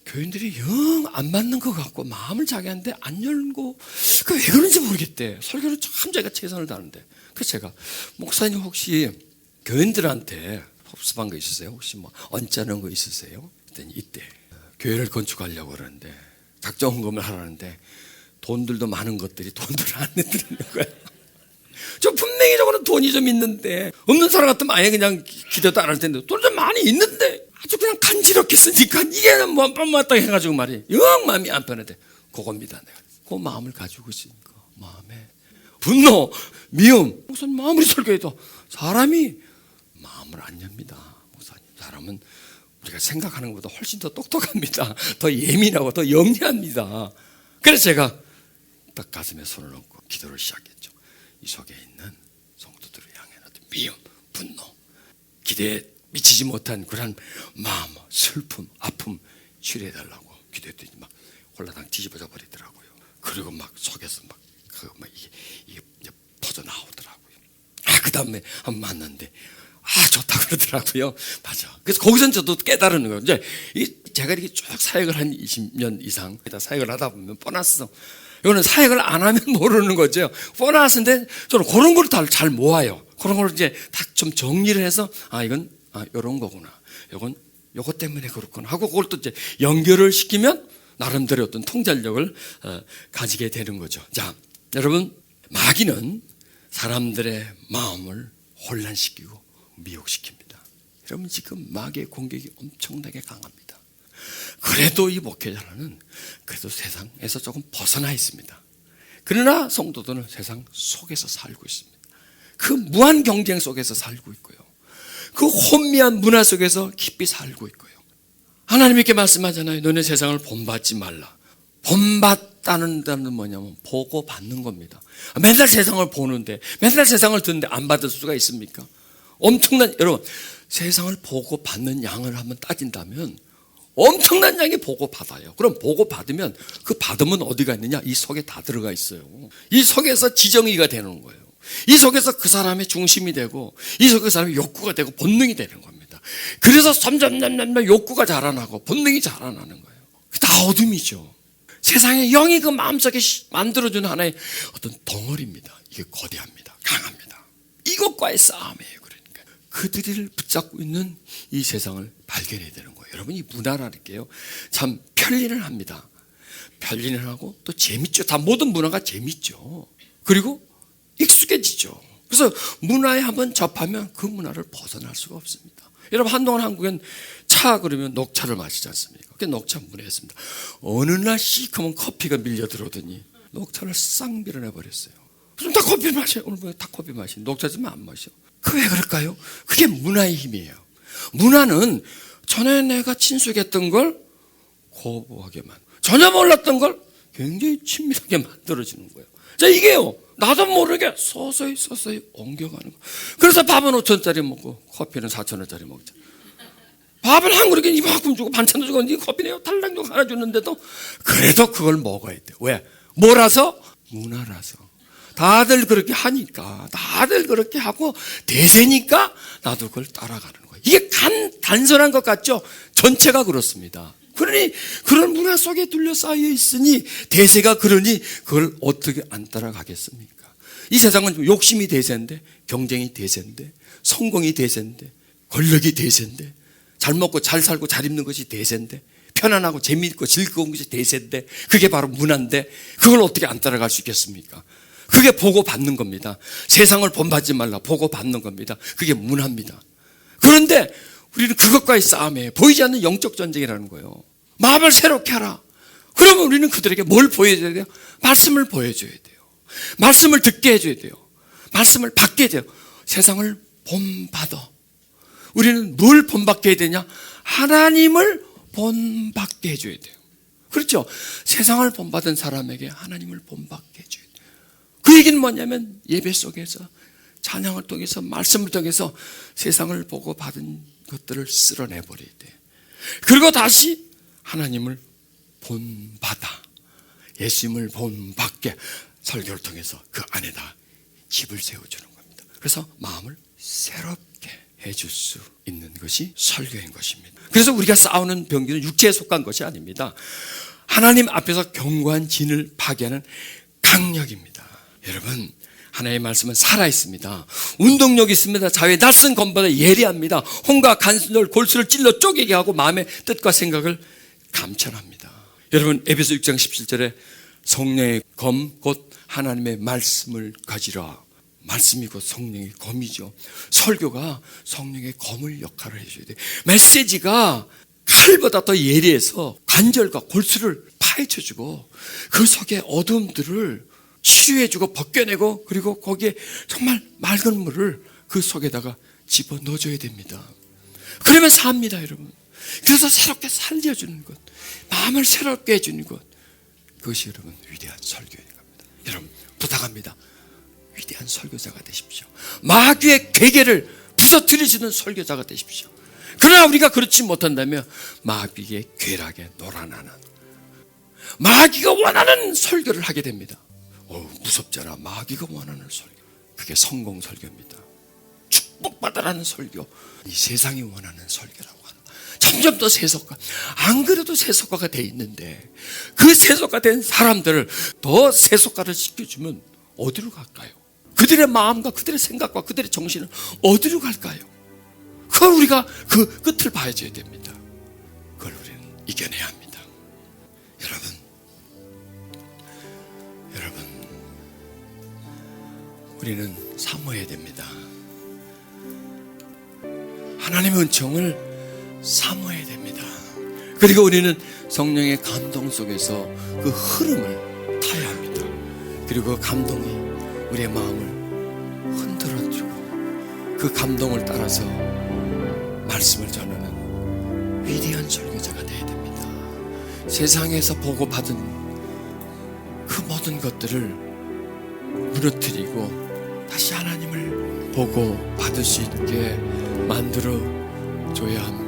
교인들이 영 안 맞는 것 같고 마음을 자기한테 안 열고, 그 왜 그런지 모르겠대. 설교를 참 제가 최선을 다하는데. 그래서 제가, 목사님 혹시 교인들한테 섭섭한 거 있으세요? 혹시 뭐 언짢은 거 있으세요? 그랬더니 이때 교회를 건축하려고 그러는데 작정 헌금을 하라는데 돈들도 많은 것들이 돈들을 안 내드리는 거야. 저 분명히 저거는 돈이 좀 있는데, 없는 사람 같으면 아예 그냥 기대도 안 할 텐데 돈이 좀 많이 있는데 아주 그냥 간지럽게 쓰니까 이게 뭐 뻔맞다 해가지고 말이에요. 영 마음이 안 편하대. 그겁니다. 내가 그 마음을 가지고 있으니까 마음에 분노, 미움. 무슨 마음으로 설교해도 사람이 마음을 안 엽니다. 목사님, 사람은 우리가 생각하는 것보다 훨씬 더 똑똑합니다. 더 예민하고 더 영리합니다. 그래서 제가 딱 가슴에 손을 얹고 기도를 시작했죠. 이 속에 있는 성도들을 향한 어떤 미움, 분노, 기대에 미치지 못한 그런 마음, 슬픔, 아픔 치료해달라고 기도했더니 막 홀라당 뒤집어져 버리더라고요. 그리고 막 속에서 막 이게 퍼져 나오더라고요. 그 다음에 한번 만났는데 좋다 그러더라고요. 맞아. 그래서 거기서 저도 깨달은 거예요. 이제 제가 이렇게 쭉 사역을 한 20년 이상 사역을 하다 보면 보너스, 이거는 사역을 안 하면 모르는 거죠. 보너스인데 저는 그런 걸 다 잘 모아요. 그런 걸 이제 딱 좀 정리를 해서 이건 이런 거구나. 이건 요거 때문에 그렇구나 하고 그걸 또 이제 연결을 시키면 나름대로 어떤 통찰력을 가지게 되는 거죠. 자, 여러분, 마귀는 사람들의 마음을 혼란시키고 미혹시킵니다. 여러분, 지금 마귀의 공격이 엄청나게 강합니다. 그래도 이 목회자는 그래도 세상에서 조금 벗어나 있습니다. 그러나 성도들은 세상 속에서 살고 있습니다. 그 무한 경쟁 속에서 살고 있고요. 그 혼미한 문화 속에서 깊이 살고 있고요. 하나님 이렇게 말씀하잖아요. 너네 세상을 본받지 말라. 본받다는 단어는 뭐냐면 보고 받는 겁니다. 맨날 세상을 보는데, 맨날 세상을 듣는데 안 받을 수가 있습니까? 엄청난, 여러분, 세상을 보고 받는 양을 한번 따진다면 엄청난 양이 보고 받아요. 그럼 보고 받으면 그 받으면 어디가 있느냐? 이 속에 다 들어가 있어요. 이 속에서 지정의가 되는 거예요. 이 속에서 그 사람의 중심이 되고, 이 속에 그 사람의 욕구가 되고 본능이 되는 겁니다. 그래서 점점 욕구가 자라나고 본능이 자라나는 거예요. 다 어둠이죠. 세상의 영이 그 마음속에 만들어주는 하나의 어떤 덩어리입니다. 이게 거대합니다. 강합니다. 이것과의 싸움이에요. 그러니까 그들을 붙잡고 있는 이 세상을 발견해야 되는 거예요. 여러분, 이 문화라는 게요, 참 편리는 합니다. 편리는 하고 또 재밌죠. 다 모든 문화가 재밌죠. 그리고 익숙해지죠. 그래서 문화에 한번 접하면 그 문화를 벗어날 수가 없습니다. 여러분, 한동안 한국엔 차 그러면 녹차를 마시지 않습니까? 그게 녹차 문화였습니다. 어느 날 시커먼 커피가 밀려 들어오더니 녹차를 싹 밀어내 버렸어요. 좀 다 커피 마셔. 오늘 뭐 다 커피 마시. 녹차지만 안 마셔. 그 왜 그럴까요? 그게 문화의 힘이에요. 문화는 전에 내가 친숙했던 걸 거부하게 전혀 몰랐던 걸 굉장히 친밀하게 만들어지는 거예요. 자, 이게요, 나도 모르게 서서히 옮겨가는 거예요. 그래서 밥은 5,000원짜리 먹고 커피는 4,000원짜리 먹자. 밥을 한 그릇에 이만큼 주고 반찬도 주고 이 커피네요 달랑도 하나 주는데도 그래도 그걸 먹어야 돼. 왜? 뭐라서? 문화라서. 다들 그렇게 하니까, 다들 그렇게 하고 대세니까 나도 그걸 따라가는 거예요. 이게 단순한 것 같죠? 전체가 그렇습니다. 그러니 그런 문화 속에 둘러싸여 있으니 대세가 그러니 그걸 어떻게 안 따라가겠습니까? 이 세상은 욕심이 대세인데, 경쟁이 대세인데, 성공이 대세인데, 권력이 대세인데, 잘 먹고 잘 살고 잘 입는 것이 대세인데, 편안하고 재미있고 즐거운 것이 대세인데, 그게 바로 문화인데 그걸 어떻게 안 따라갈 수 있겠습니까? 그게 보고받는 겁니다. 세상을 본받지 말라, 보고받는 겁니다. 그게 문화입니다. 그런데 우리는 그것과의 싸움에 보이지 않는 영적 전쟁이라는 거예요. 마음을 새롭게 하라. 그러면 우리는 그들에게 뭘 보여줘야 돼요? 말씀을 보여줘야 돼요. 말씀을 듣게 해줘야 돼요. 말씀을 받게 해야 돼요. 세상을 본받아. 우리는 뭘 본받게 해야 되냐? 하나님을 본받게 해줘야 돼요. 그렇죠? 세상을 본받은 사람에게 하나님을 본받게 해줘야 돼요. 그 얘기는 뭐냐면 예배 속에서 찬양을 통해서 말씀을 통해서 세상을 보고 받은 것들을 쓸어내버려야 돼요. 그리고 다시 하나님을 본받아 예수님을 본받게 설교를 통해서 그 안에다 집을 세워주는 겁니다. 그래서 마음을 새롭게 해줄 수 있는 것이 설교인 것입니다. 그래서 우리가 싸우는 병기는 육체에 속한 것이 아닙니다. 하나님 앞에서 견고한 진을 파괴하는 강력입니다. 여러분, 하나님의 말씀은 살아있습니다. 운동력이 있습니다. 자유의 낯선 검보다 예리합니다. 혼과 간수를 골수를 찔러 쪼개게 하고 마음의 뜻과 생각을 감천합니다. 여러분, 에베소 6장 17절에 성령의 검 곧 하나님의 말씀을 가지라. 말씀이 곧 성령의 검이죠. 설교가 성령의 검을 역할을 해줘야 돼요. 메시지가 칼보다 더 예리해서 관절과 골수를 파헤쳐주고 그 속에 어둠들을 치유해주고 벗겨내고 그리고 거기에 정말 맑은 물을 그 속에다가 집어넣어줘야 됩니다. 그러면 삽니다, 여러분. 그래서 새롭게 살려주는 것, 마음을 새롭게 해주는 것, 그것이 여러분 위대한 설교인 겁니다. 여러분, 부탁합니다. 위대한 설교자가 되십시오. 마귀의 괴계를 부서뜨리시는 설교자가 되십시오. 그러나 우리가 그렇지 못한다면 마귀의 괴락에 놀아나는, 마귀가 원하는 설교를 하게 됩니다. 무섭잖아. 마귀가 원하는 설교, 그게 성공 설교입니다. 축복받으라는 설교, 이 세상이 원하는 설교라고 한다. 점점 더 세속화, 안 그래도 세속화가 돼 있는데 그 세속화 된 사람들을 더 세속화를 시켜주면 어디로 갈까요? 그들의 마음과 그들의 생각과 그들의 정신은 어디로 갈까요? 그걸 우리가 그 끝을 봐줘야 됩니다. 그걸 우리는 이겨내야 합니다. 여러분, 우리는 사모해야 됩니다. 하나님의 은총을 사모해야 됩니다. 그리고 우리는 성령의 감동 속에서 그 흐름을 타야 합니다. 그리고 그 감동이 우리의 마음을 흔들어주고 그 감동을 따라서 말씀을 전하는 위대한 설교자가 되어야 됩니다. 세상에서 보고받은 그 모든 것들을 무너뜨리고 다시 하나님을 보고 받을 수 있게 만들어 줘야 합니다.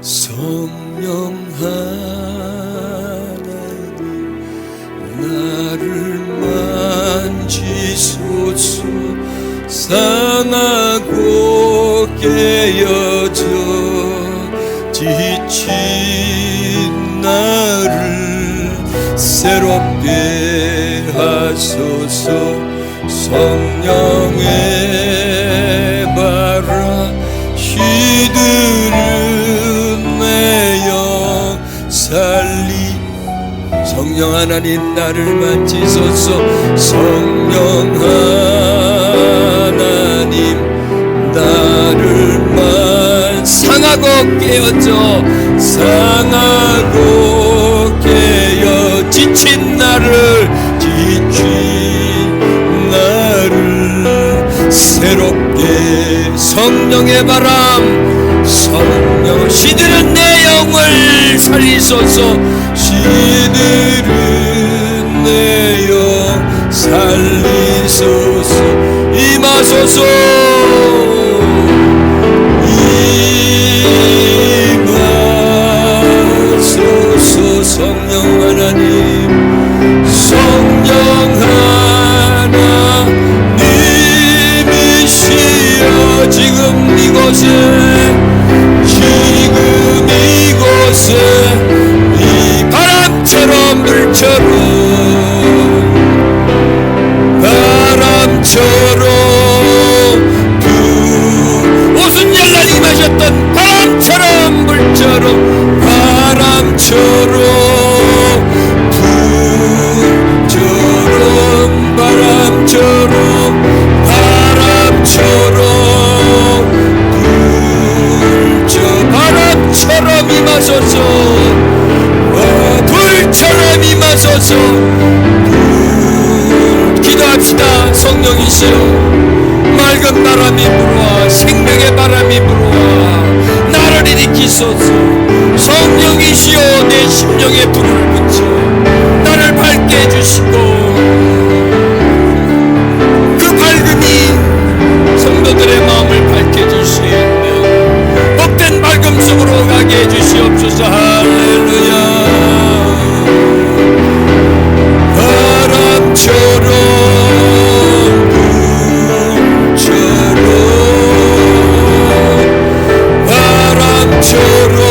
성령 하나님 나를 만지소서. 상하고 깨어져 지친 나를 새롭게 하소서. 성령의 바라 시들은 내 영 살리. 성령 하나님 나를 만지소서. 성령 하나님 나를 상하고 깨어져 상하고 깨어 지친 나를 지친 새롭게 성령의 바람, 성령 시들은 내 영을 살리소서. 시들은 내 영 살리소서. 임하소서. 임하소서. 성령 하나님, 성령 하나님이시여. 지금 이곳에 이 바람처럼 물처럼 오순절날 임하셨던 바람처럼 물처럼 바람처럼 불처럼 바람처럼 바람처럼 임하소서. 불처럼 임하소서. 기도합시다. 성령이시여, 맑은 바람이 불어와 생명의 바람이 불어와 나를 일으키소서. 성령이시여, 내 심령에 불을 붙여 나를 밝게 해주시고, 그 밝음이 성도들의 마음을 밝게 해주시는 복된 밝음 속으로 가게 해주시옵소서. 할렐루야. 바람처럼 불처럼 바람처럼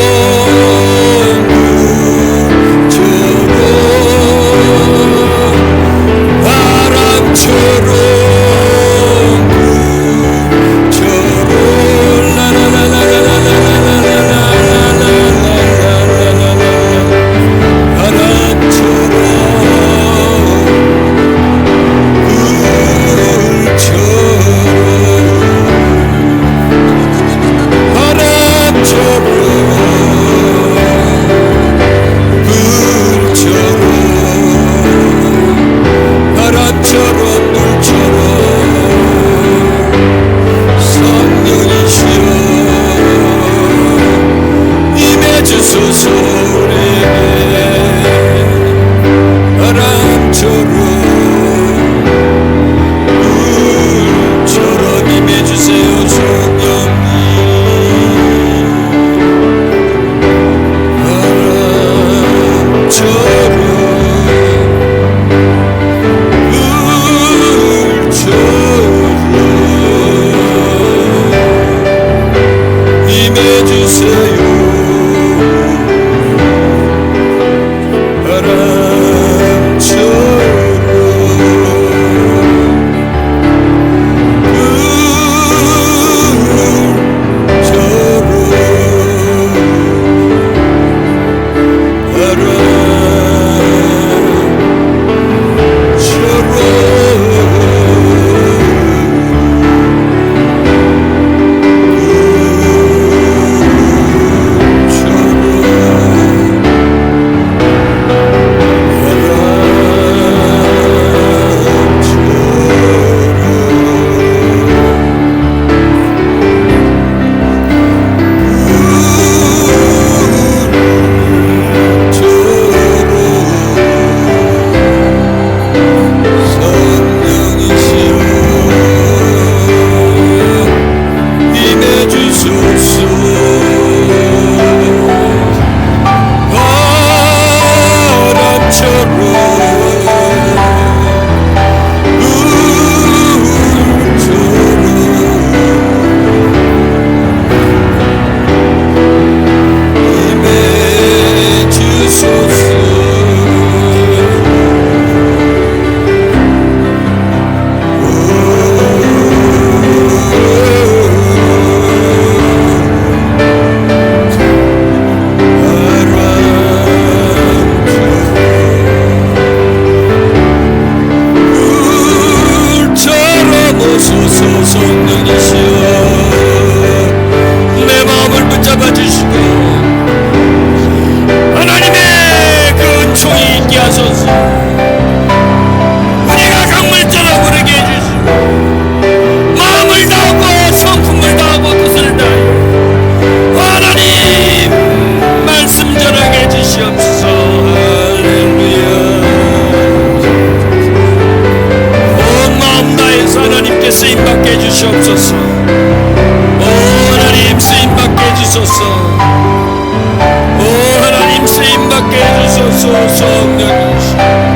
오 하나님 쓰임받게 해주소서. 성령이시여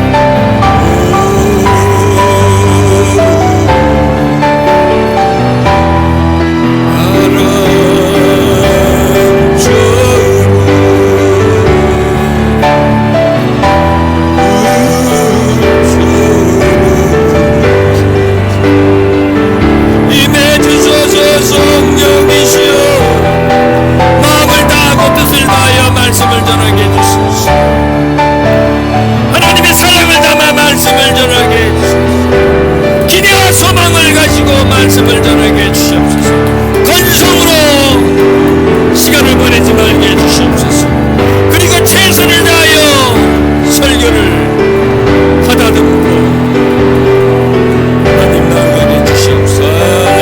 말씀을 전하게 해주시옵소서. 건성으로 시간을 보내지 말게 해주시옵소서. 그리고 최선을 다하여 설교를 가다듬고 하나님 나아가게 해주시옵소서.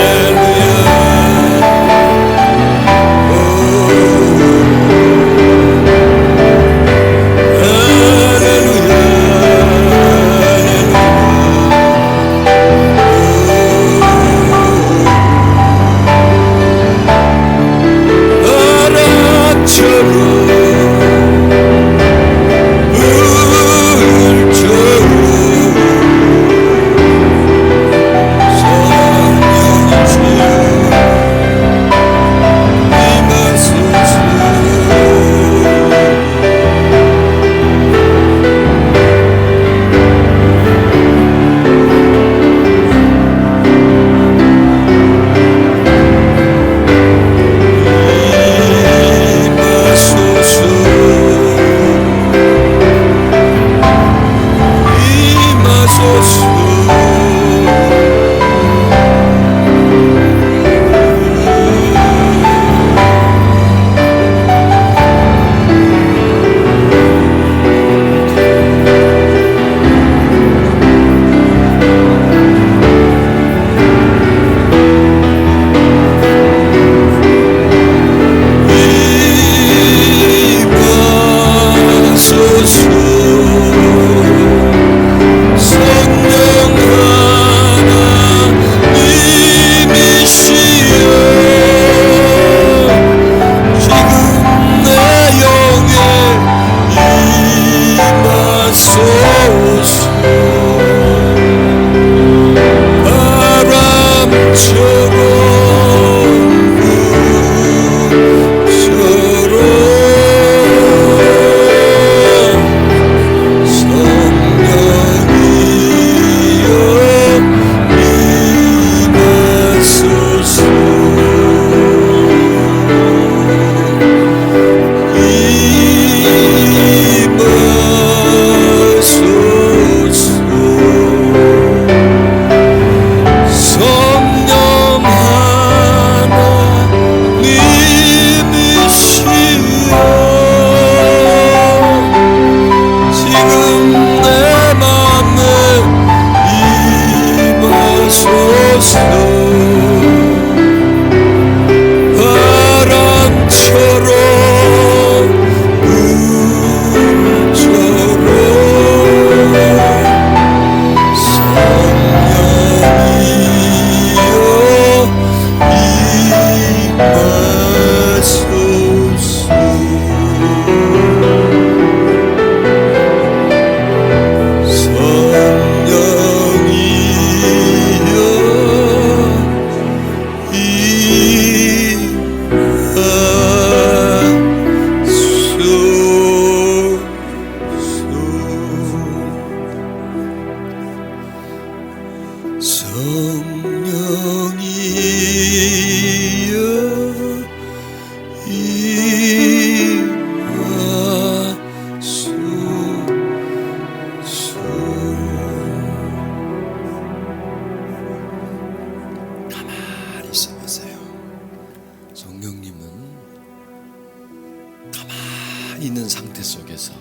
있는 상태 속에서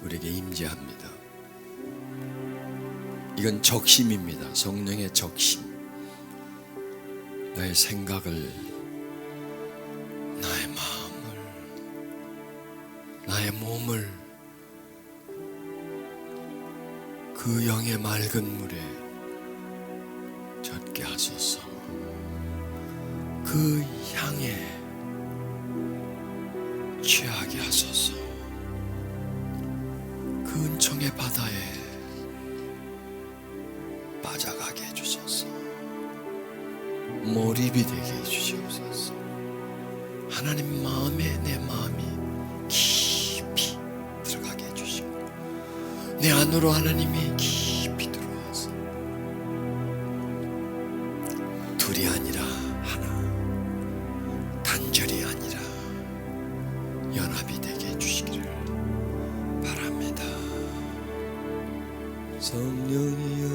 우리에게 임재합니다. 이건 적심입니다. 성령의 적심. 나의 생각을, 나의 마음을, 나의 몸을 그 영의 맑은 물에 젖게 하소서. 그 향에 몰입이 되게 해주시옵소서. 하나님 마음에 내 마음이 깊이 들어가게 해주시고 내 안으로 하나님이 깊이 들어와서 둘이 아니라 하나, 단절이 아니라 연합이 되게 해주시기를 바랍니다. 성령이여,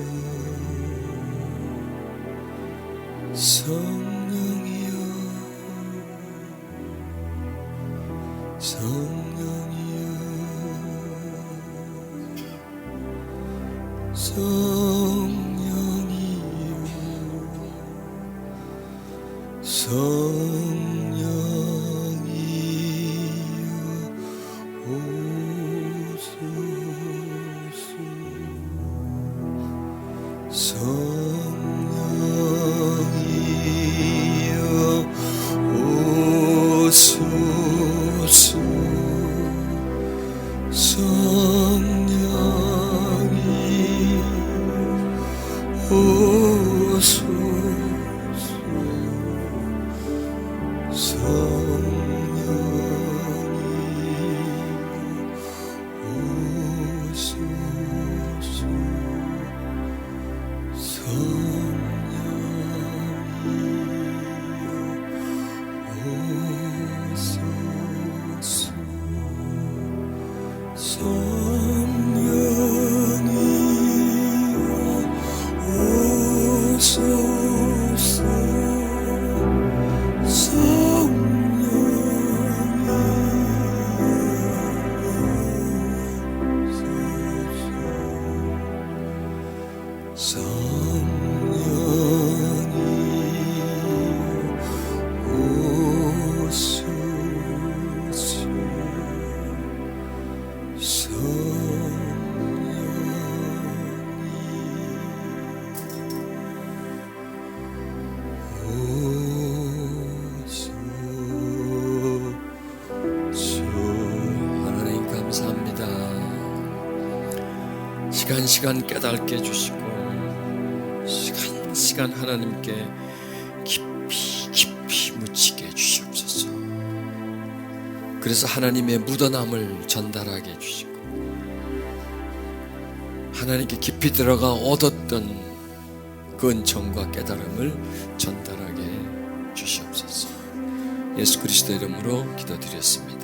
성령이여, 성령이여, 성령이여, 성령이여 오소서. 성령이여 오소서. 성령이여 오소서. 하나님 감사합니다. 시간 깨닫게 해주시고 시간 하나님께 깊이 묻히게 해주시옵소서. 그래서 하나님의 묻어남을 전달하게 해주시고 하나님께 깊이 들어가 얻었던 그 은총과 깨달음을 전달하게 주시옵소서. 예수 그리스도 이름으로 기도드렸습니다.